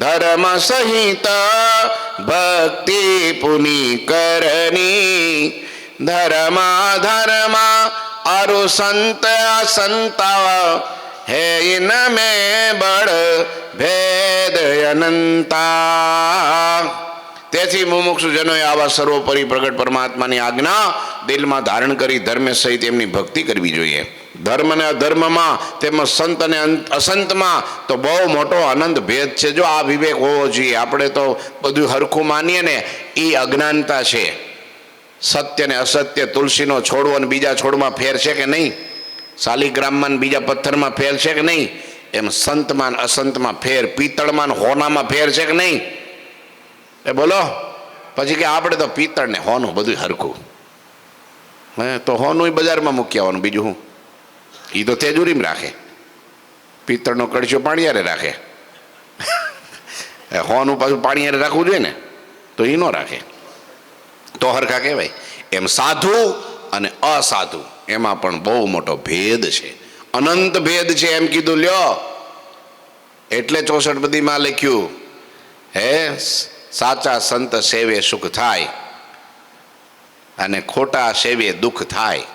ધર્મ સહિત ભક્તિ પુની કરની. ધર્મ અરુ સંત અસંતા, હે ઇનમે બળ ભેદ અનંતા. તેથી મુમુક્ષુજનોએ આવા સર્વોપરી પ્રગટ પરમાત્માની આજ્ઞા દિલમાં ધારણ કરી ધર્મ સહિત એમની ભક્તિ કરવી જોઈએ. ધર્મ અને અધર્મમાં તેમજ સંત અને અસંતમાં તો બહુ મોટો આનંદ ભેદ છે. જો આ વિવેક હોવો જોઈએ. આપણે તો બધું હરખું માનીએ ને, એ અજ્ઞાનતા છે. સત્ય ને અસત્ય, તુલસીનો છોડવો અને બીજા છોડમાં ફેર છે કે નહીં? શાલિગ્રામમાં બીજા પથ્થરમાં ફેર છે કે નહીં? એમ સંતમાં અસંતમાં ફેર, પિત્તળમાં હોનામાં ફેર છે કે નહીં? એ બોલો. પછી કે આપણે તો પિત્તળ ને હોનું બધું હરખું. હે તો હોનું બજારમાં મૂકી આવવાનું, બીજું શું? એ તો તેજુરીમાં રાખે. પિત્તળનો કડશો પાણીયારે રાખે. હોનું પાછું પાણીયારે રાખવું જોઈએ ને, તો એ ન રાખે, તો હરખા કહેવાય. એમ સાધુ અને અસાધુ એમાં પણ બહુ મોટો ભેદ છે, અનંત ભેદ છે. એમ કીધું લ્યો. એટલે 64 લખ્યું, હે સાચા સંત સેવે સુખ થાય અને ખોટા સેવે દુઃખ થાય.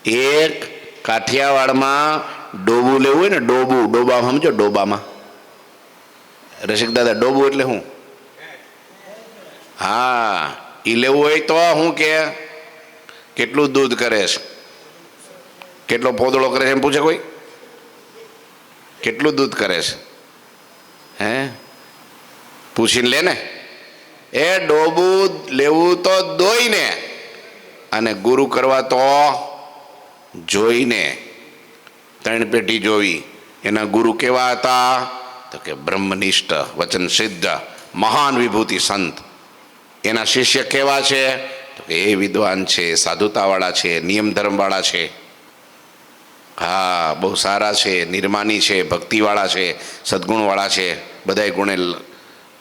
એક કાઠિયાવાડમાં ડોબું લેવું હોય ને, ડોબા સમજો? ડોબામાં રસિક દાદા, ડોબું એટલે શું? હા, એ લેવું હોય તો શું કે કેટલું દૂધ કરે છે, કેટલો પોદળો કરે છે એમ પૂછે કોઈ? કેટલું દૂધ કરે છે? હે પૂછીને લે ને. એ ડોબું લેવું તો દોઈને, અને ગુરુ કરવા તો જોઈને. 3 પેટી જોવી. એના ગુરુ કેવા હતા? તો કે બ્રહ્મનિષ્ઠ, વચન સિદ્ધ, મહાન વિભૂતિ સંત. એના શિષ્ય કેવા છે? તો કે એ વિદ્વાન છે, સાધુતાવાળા છે, નિયમ ધર્મવાળા છે. હા, બહુ સારા છે, નિર્માની છે, ભક્તિવાળા છે, સદગુણવાળા છે. બધાય ગુણે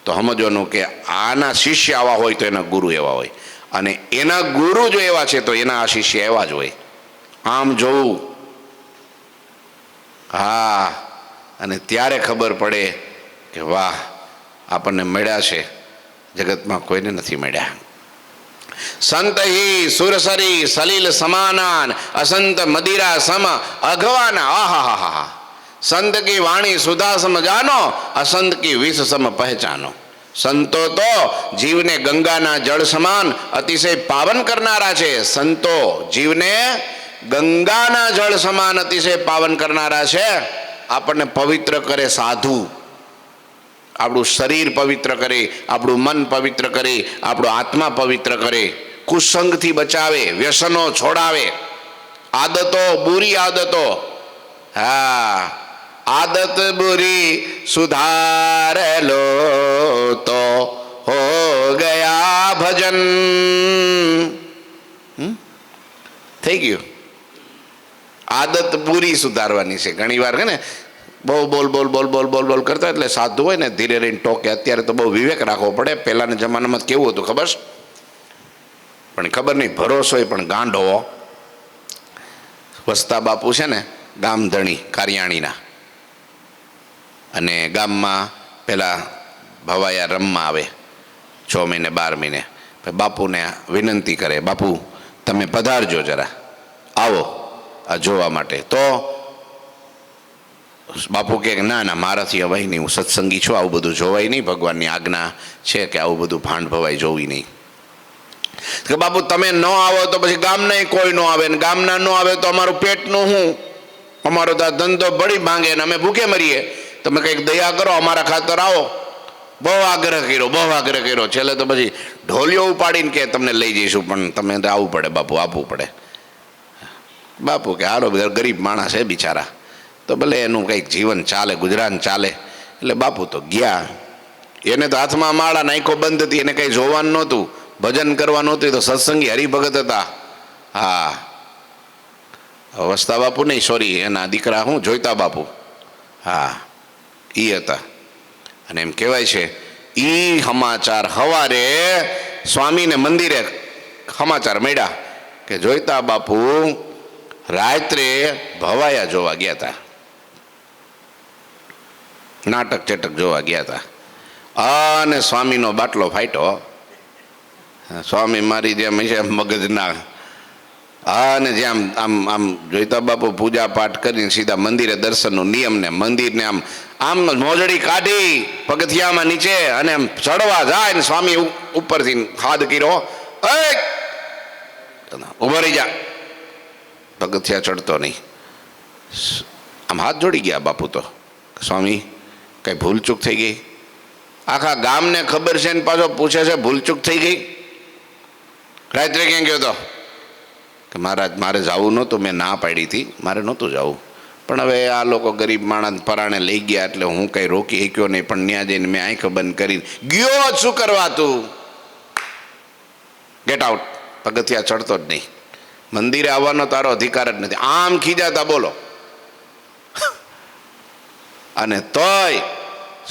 તો સમજવાનું કે આના શિષ્ય આવા હોય તો એના ગુરુ એવા હોય, અને એના ગુરુ જો એવા છે તો એના આ શિષ્ય એવા જ હોય. આમ જોવું. હા, અને ત્યારે ખબર પડે કે વાહ, આપણને મળ્યા છે, જગતમાં કોઈને નથી મળ્યા. સંત હિ સુરસરી સલીલ સમાનાન, અસંત મદિરા સમ અઘવાના. આહા, સંત કી વાણી સુધા સમ જાનો, અસંત કી વિષ સમ પહેચાનો. સંતો તો જીવને ગંગાના જળ સમાન અતિશય પાવન કરનારા છે. સંતો જીવને ગંગાના જળ સમાન અતિશય પાવન કરનારા છે. આપણને પવિત્ર કરે સાધુ, આપણું શરીર પવિત્ર કરે, આપણું મન પવિત્ર કરે, આપણો આત્મા પવિત્ર કરે, કુસંગથી બચાવે, વ્યસનો છોડાવે, આદતો, બુરી આદતો. હા, આદત બુરી સુધાર લો તો હો ગયા ભજન. થઈ ગયું. આદત બુરી સુધારવાની છે. ઘણી વાર કે ને બહુ બોલ કરતા, એટલે સાધુ હોય ને ધીરે રહીને ટોકે. અત્યારે તો બહુ વિવેક રાખવો પડે. પહેલાના જમાનામાં કેવું હતું ખબર? પણ ખબર નહીં, ભરોસો હોય પણ ગાંડો. વસ્તા બાપુ છે ને, ગામધણી કારિયાણીના, અને ગામમાં પેલા ભવાયા રમવા આવે 6 મહિને 12 મહિને. બાપુને વિનંતી કરે, બાપુ તમે પધારજો, જરા આવો આ જોવા માટે. તો બાપુ કહે કે ના મારાથી હવાય નહીં, હું સત્સંગી છું, આવું બધું જોવાય નહીં, ભગવાનની આજ્ઞા છે કે આવું બધું ભાંડ ભવાય જોવી નહીં. કે બાપુ તમે ન આવો તો પછી ગામના કોઈ ન આવે, ને ગામના ન આવે તો અમારું પેટનું શું? અમારો તો ધંધો બળી ભાંગે ને અમે ભૂખે મરીએ. તમે કંઈક દયા કરો, અમારા ખાતર આવો. બહુ આગ્રહ કર્યો. છેલ્લે તો પછી ઢોલિયો ઉપાડીને કે તમને લઈ જઈશું, પણ તમે આવવું પડે બાપુ, આપવું પડે. બાપુ કે હારો, ગરીબ માણસ છે બિચારા, તો ભલે એનું કંઈક જીવન ચાલે, ગુજરાન ચાલે. એટલે બાપુ તો ગયા. એને તો હાથમાં માળા, નાખો બંધ હતી, એને કંઈ જોવાનું નહોતું, ભજન કરવાનું નહોતું. તો સત્સંગી હરિભગત હતા. હા, વસ્તા બાપુ નહીં, સોરી, એના દીકરા હું જોઈતા બાપુ. હા, એ હતા. અને એમ કહેવાય છે, ઈ સમાચાર હવારે સ્વામીને મંદિરે સમાચાર મળ્યા કે જોઈતા બાપુ રાત્રે ભવાયા જોવા ગયા હતા, નાટક ચેટક જોવા ગયા હતા, અને સ્વામીનો બાટલો ફાટ્યો. સ્વામી મારી જેમ છે મગજના, અને જેમ આમ આમ જોઈતા બાપુ પૂજા પાઠ કરીને સીધા મંદિરે દર્શનનો નિયમ ને મંદિરને આમ આમ મોજડી કાઢી પગથિયામાં નીચે અને આમ ચડવા જાય ને સ્વામી ઉપરથી હાથ કર્યો, ઉભા રહી જા, પગથિયા ચડતો નહીં. આમ હાથ જોડી ગયા બાપુ તો, સ્વામી કઈ ભૂલચૂક થઈ ગઈ? આખા ગામને ખબર છે ને પાછો પૂછે છે ભૂલચૂક થઈ ગઈ? રાત્રે ક્યાં ગયો તો? કે મહારાજ મારે જવું નહોતું, મેં ના પાડી હતી, મારે નહોતું જવું, પણ હવે આ લોકો ગરીબ માણસ પરાણે લઈ ગયા એટલે હું કંઈ રોકી શક્યો નહીં, પણ ત્યાં જઈને મેં આંખ બંધ કરીને ગયો. શું કરવા તું? Get out. પગથિયા ચડતો જ નહીં, મંદિરે આવવાનો તારો અધિકાર જ નથી. આમ ખીજાતા બોલો. અને તોય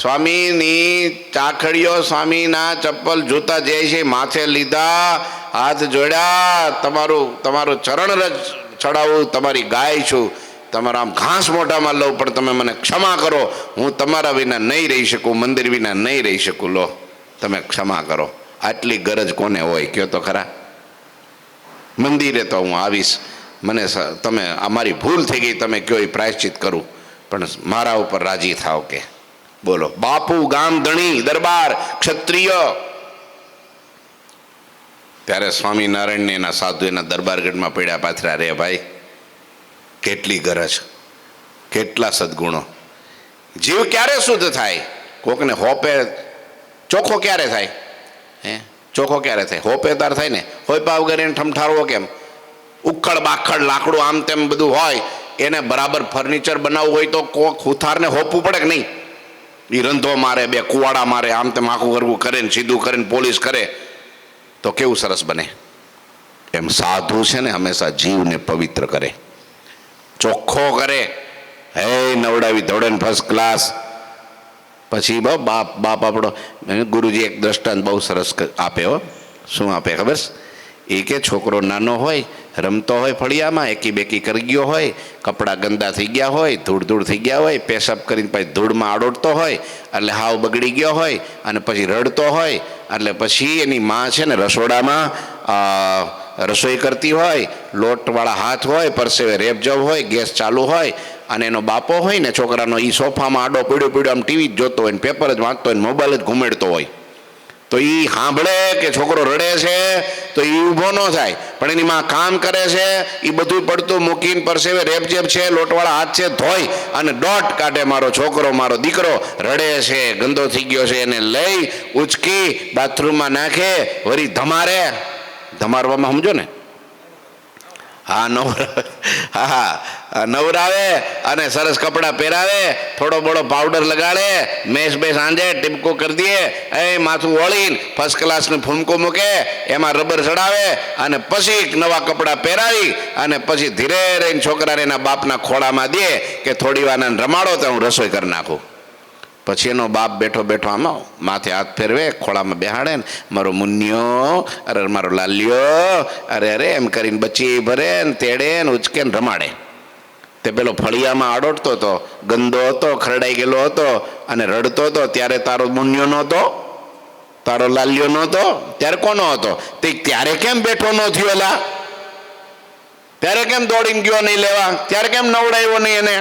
સ્વામીની ચાખડીઓ, સ્વામીના ચપ્પલ જૂતા જે છે માથે લીધા, હાથ જોડ્યા, તમારું ચરણ રજ ચડાવું, તમારી ગાય છું, તમારા આમ ઘાસ મોઢામાં લઉં, પણ તમે મને ક્ષમા કરો, હું તમારા વિના નહીં રહી શકું, મંદિર વિના નહીં રહી શકું, લો તમે ક્ષમા કરો. આટલી ગરજ કોને હોય કયો તો ખરા? મંદિરે તો હું આવીશ, મને તમે અમારી ભૂલ થઈ ગઈ, તમે કયો એ પ્રાયશ્ચિત કરું, પણ મારા ઉપર રાજી થાવ. કે બોલો, બાપુ ગામ ધણી દરબાર ક્ષત્રિય. ત્યારે સ્વામિનારાયણને એના સાધુ એના દરબારગઢમાં પડ્યા પાથરા. રે ભાઈ, કેટલી ગરજ, કેટલા સદગુણો. જીવ ક્યારે શુદ્ધ થાય? કોકને હોપે ચોખ્ખો ક્યારે થાય? હે, ચોખ્ખો ક્યારે થાય? હોપે તાર થાય ને. હોપા વગર એને ઠમઠારવો કેમ? ઉખડ બાખડ લાકડું આમ તેમ બધું હોય, એને બરાબર ફર્નિચર બનાવવું હોય તો કોક હુથારને હોપવું પડે કે નહીં? એ રંધો મારે, બે કુવાડા મારે, આમ તેમ આખું કરવું કરે ને સીધું કરે ને પોલીસ કરે તો કેવું સરસ બને. એમ સાધુ છે ને હંમેશા જીવને પવિત્ર કરે, ચોખ્ખો કરે. હે નવડાવી ધોળે ફર્સ્ટ ક્લાસ. પછી બાપ આપણો ગુરુજી એક દ્રષ્ટાંત બહુ સરસ આપે હો. શું આપે ખબર? એ કે છોકરો નાનો હોય, રમતો હોય ફળિયામાં, એકી બેકી કરી ગયો હોય, કપડાં ગંદા થઈ ગયા હોય, ધૂળ થઈ ગયા હોય, પેશાબ કરીને પછી ધૂળમાં આડોડતો હોય, એટલે હાવ બગડી ગયો હોય, અને પછી રડતો હોય, એટલે પછી એની માં છે ને રસોડામાં રસોઈ કરતી હોય, લોટવાળા હાથ હોય, પરસેવે રેપજબ હોય, ગેસ ચાલુ હોય, અને એનો બાપો હોય ને છોકરાનો, એ સોફામાં આડો પીડ્યો આમ ટીવી જ જોતો હોય, પેપર જ વાંચતો હોય, મોબાઈલ જ ઘૂમેડતો હોય, તો એ સાંભળે કે છોકરો રડે છે તો એ ઊભો ન થાય, પણ એની માં કામ કરે છે, એ બધું પડતું મૂકીને પરસેવે રેપજેબ છે, લોટવાળા હાથ છે, ધોઈ અને ડોટ કાઢે. મારો છોકરો, મારો દીકરો રડે છે, ગંદો થઈ ગયો છે, એને લઈ ઉચકી બાથરૂમમાં નાખે, વળી ધમારે. ધમારવામાં સમજો ને? હા, નવરાવે અને સરસ કપડાં પહેરાવે, થોડો બોડો પાવડર લગાડે, મેસ બેસ આંજે ટીપકો કરી દે, માથું વળીને ફર્સ્ટ ક્લાસનું ફૂમકો મૂકે, એમાં રબર ચડાવે, અને પછી નવા કપડાં પહેરાવી અને પછી ધીરે રહીને છોકરાને એના બાપના ખોળામાં દે કે થોડી વાર રમાડો તો હું રસોઈ કરી નાખું. પછી એનો બાપ બેઠો આમાં માથે હાથ ફેરવે, ખોળામાં બેહાડે ને, મારો મુન્યો, અરે મારો લાલ્યો, અરે એમ કરીને બચી ભરે ને તેડે ને ઉચકે ને રમાડે. તે પેલો ફળિયામાં આડોડતો હતો, ગંદો હતો, ખરડાઈ ગયેલો હતો અને રડતો હતો, ત્યારે તારો મુન્યો નહોતો, તારો લાલ્યો નહોતો, ત્યારે કોનો હતો? તે ત્યારે કેમ બેઠો ન થયો? એલા ત્યારે કેમ દોડીને ગયો નહીં લેવા? ત્યારે કેમ નવડાવ્યો નહીં એને?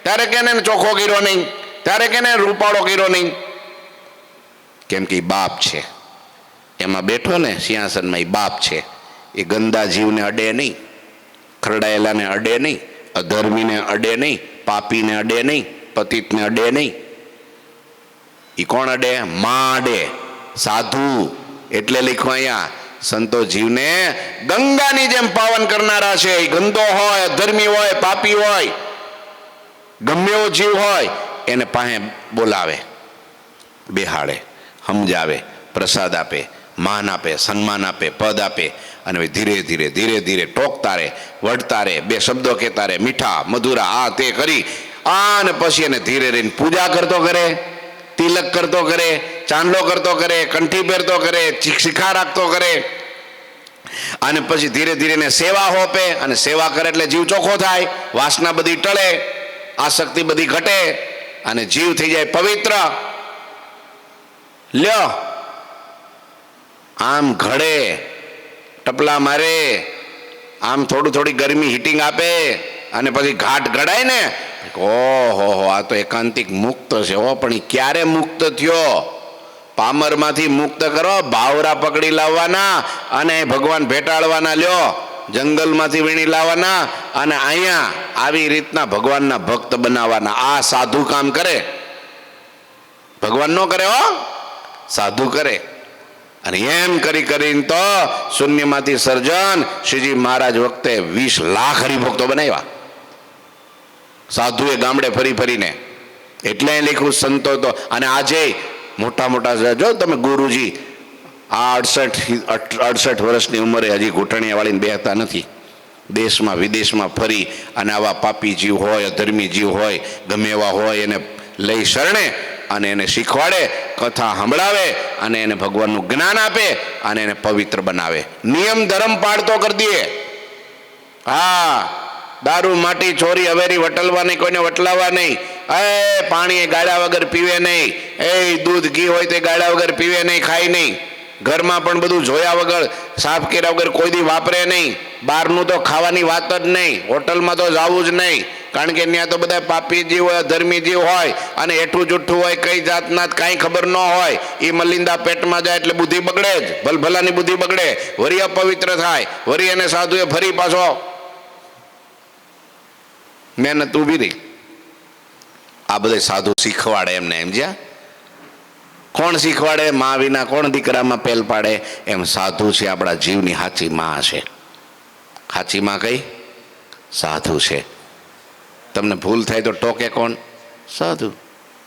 ત્યારે કેમ એને ચોખ્ખો કર્યો નહીં? ત્યારે કેને રૂપાળો કર્યો નહીં? કેમ કે બાપ છે, એમાં બેઠો ને સિંહાસનમાં, એ બાપ છે. એ ગંદા જીવને અડે નહીં, ખરડાયેલાને અડે નહીં, અધર્મીને અડે નહીં, પાપીને અડે નહીં, પતિતને અડે નહીં. એ કોણ અડે? માં અડે. સાધુ એટલે લખ્યું અહીંયા, સંતો જીવને ગંગાની જેમ પાવન કરનારા છે. એ ગંદો હોય, અધર્મી હોય, પાપી હોય, ગમે એવો જીવ હોય, એને પાસે બોલાવે, બેહાડે, સમજાવે, પ્રસાદ આપે, માન આપે, સન્માન આપે, પદ આપે, અને ધીરે ધીરે ટોકતા રહે, વઢતા રહે, બે શબ્દો કહેતા રહે, મીઠા મધુરા આ તે કરી, અને પછી એને ધીરે રહીને પૂજા કરતો કરે, તિલક કરતો કરે, ચાંદલો કરતો કરે, કંઠી પહેરતો કરે, શિખા રાખતો કરે, અને પછી ધીરે ધીરે એને સેવા હોપે, અને સેવા કરે એટલે જીવ ચોખ્ખો થાય, વાસના બધી ટળે, આસક્તિ બધી ઘટે, અને જીવ થઈ જાય પવિત્ર. લ્યો આમ ઘડે, ટપલા મારે, આમ થોડી ગરમી હીટિંગ આપે, અને પછી ઘાટ ઘડાય ને, ઓહો આ તો એકાંતિક મુક્ત છે. હો પણ એ ક્યારે મુક્ત થયો? પામરમાંથી મુક્ત કરો, બાવરા પકડી લાવવાના અને ભગવાન ભેટાળવાના. લ્યો જંગલમાંથી વીણી લાવવાના અને અહીંયા આવી રીતના ભગવાનના ભક્ત બનાવવાના. આ સાધુ કામ કરે, ભગવાન નો કરે, હો સાધુ કરે. અને એમ કરી કરીને તો શૂન્યમાંથી સર્જન શ્રીજી મહારાજ વખતે 20 લાખ હરિભક્તો બનાવ્યા સાધુએ ગામડે ફરી ફરીને. એટલે લખ્યું સંતો તો. અને આજે મોટા મોટા જો તમે ગુરુજી આ 68 વર્ષની ઉંમરે હજી ઘૂંટણિયા વાળીને બેહતા નથી. દેશમાં વિદેશમાં ફરી અને આવા પાપી જીવ હોય, અધર્મી જીવ હોય, ગમે એવા હોય, એને લઈ શરણે અને એને શીખવાડે, કથા સંભળાવે અને એને ભગવાનનું જ્ઞાન આપે અને એને પવિત્ર બનાવે. નિયમ ધર્મ પાળતો કરી દે. હા, દારૂ માટી ચોરી હવેરી વટલવા નહીં, કોઈને વટલાવા નહીં. પાણી એ ગાળ્યા વગર પીવે નહીં. દૂધ ઘી હોય તે ગાળ્યા વગર પીવે નહીં, ખાય નહીં. ઘરમાં પણ બધું જોયા વગર, સાફ કર્યા વગર કોઈ દી વાપરે નહીં. બહારનું તો ખાવાની વાત જ નહીં. હોટલમાં તો જવું જ નહીં, કારણ કે ત્યાં તો બધા પાપી જીવ હોય, ધર્મી જીવ હોય, અને એઠું જુઠ્ઠું હોય, કઈ જાતના કાંઈ ખબર ન હોય. એ મલિંદા પેટમાં જાય એટલે બુદ્ધિ બગડે જ, ભલભલાની બુદ્ધિ બગડે, વરી અપવિત્ર થાય, વરી એને સાધુએ ફરી પાછો મહેનત ઊભી રહી. આ બધે સાધુ શીખવાડે એમને. એમ જ્યાં કોણ શીખવાડે? મા વિના કોણ દીકરામાં પેલ પાડે? એમ સાધુ છે આપણા જીવની સાચી માં છે. સાચી માં કઈ? સાધુ છે. તમને ભૂલ થાય તો ટોકે કોણ? સાધુ.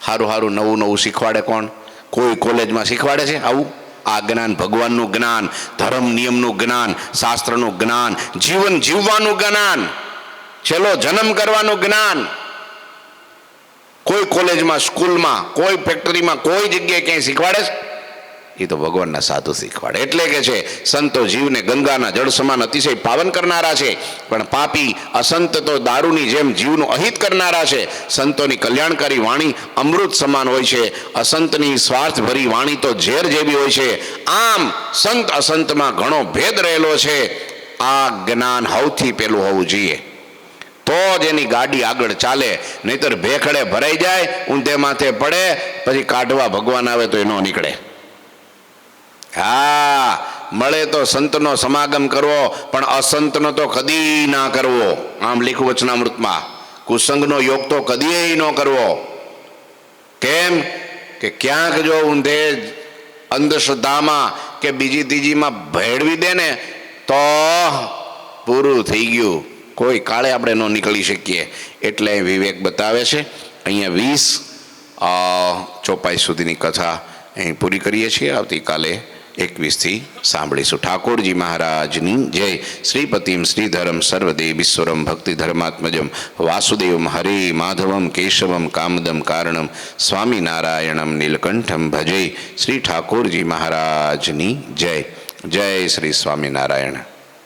સારું સારું નવું નવું શીખવાડે કોણ? કોઈ કોલેજમાં શીખવાડે છે આવું? આ જ્ઞાન, ભગવાનનું જ્ઞાન, ધર્મ નિયમનું જ્ઞાન, શાસ્ત્રનું જ્ઞાન, જીવન જીવવાનું જ્ઞાન, છેલ્લો જન્મ કરવાનું જ્ઞાન કોઈ કોલેજમાં, સ્કૂલમાં, કોઈ ફેક્ટરીમાં, કોઈ જગ્યાએ ક્યાંય શીખવાડે છે? એ તો ભગવાનના સાધુ શીખવાડે. એટલે કે છે સંતો જીવને ગંગાના જળ સમાન અતિશય પાવન કરનારા છે, પણ પાપી અસંત તો દારૂની જેમ જીવનું અહિત કરનારા છે. સંતોની કલ્યાણકારી વાણી અમૃત સમાન હોય છે, અસંતની સ્વાર્થભરી વાણી તો ઝેર જેવી હોય છે. આમ સંત અસંતમાં ઘણો ભેદ રહેલો છે. આ જ્ઞાન સૌથી પહેલું હોવું જોઈએ, તો જ એની ગાડી આગળ ચાલે. નહીતર ભેખડે ભરાઈ જાય, ઊંધે માથે પડે, પછી કાઢવા ભગવાન આવે તો એ ન નીકળે. હા, મળે તો સંતનો સમાગમ કરવો, પણ અસંતનો તો કદી ના કરવો. આમ લીખું વચનામૃતમાં. કુસંગનો યોગ તો કદી ન કરવો. કેમ કે ક્યાંક જો ઊંધે અંધશ્રદ્ધામાં કે બીજી ત્રીજીમાં ભેળવી દે ને તો પૂરું થઈ ગયું. કોઈ કાળે આપણે ન નીકળી શકીએ. એટલે વિવેક બતાવે છે. અહીંયા 20 ચોપાઈ સુધીની કથા અહીં પૂરી કરીએ છીએ. આવતીકાલે 21થી સાંભળીશું. ઠાકોરજી મહારાજની જય. શ્રીપતિમ શ્રીધરમ સર્વદેવ ઈશ્વરમ ભક્તિ ધર્માત્મજમ વાસુદેવમ હરે માધવમ કેશવમ કામદમ કારણમ સ્વામિનારાયણમ નીલકંઠમ ભજે. શ્રી ઠાકોરજી મહારાજની જય. જય શ્રી સ્વામિનારાયણ.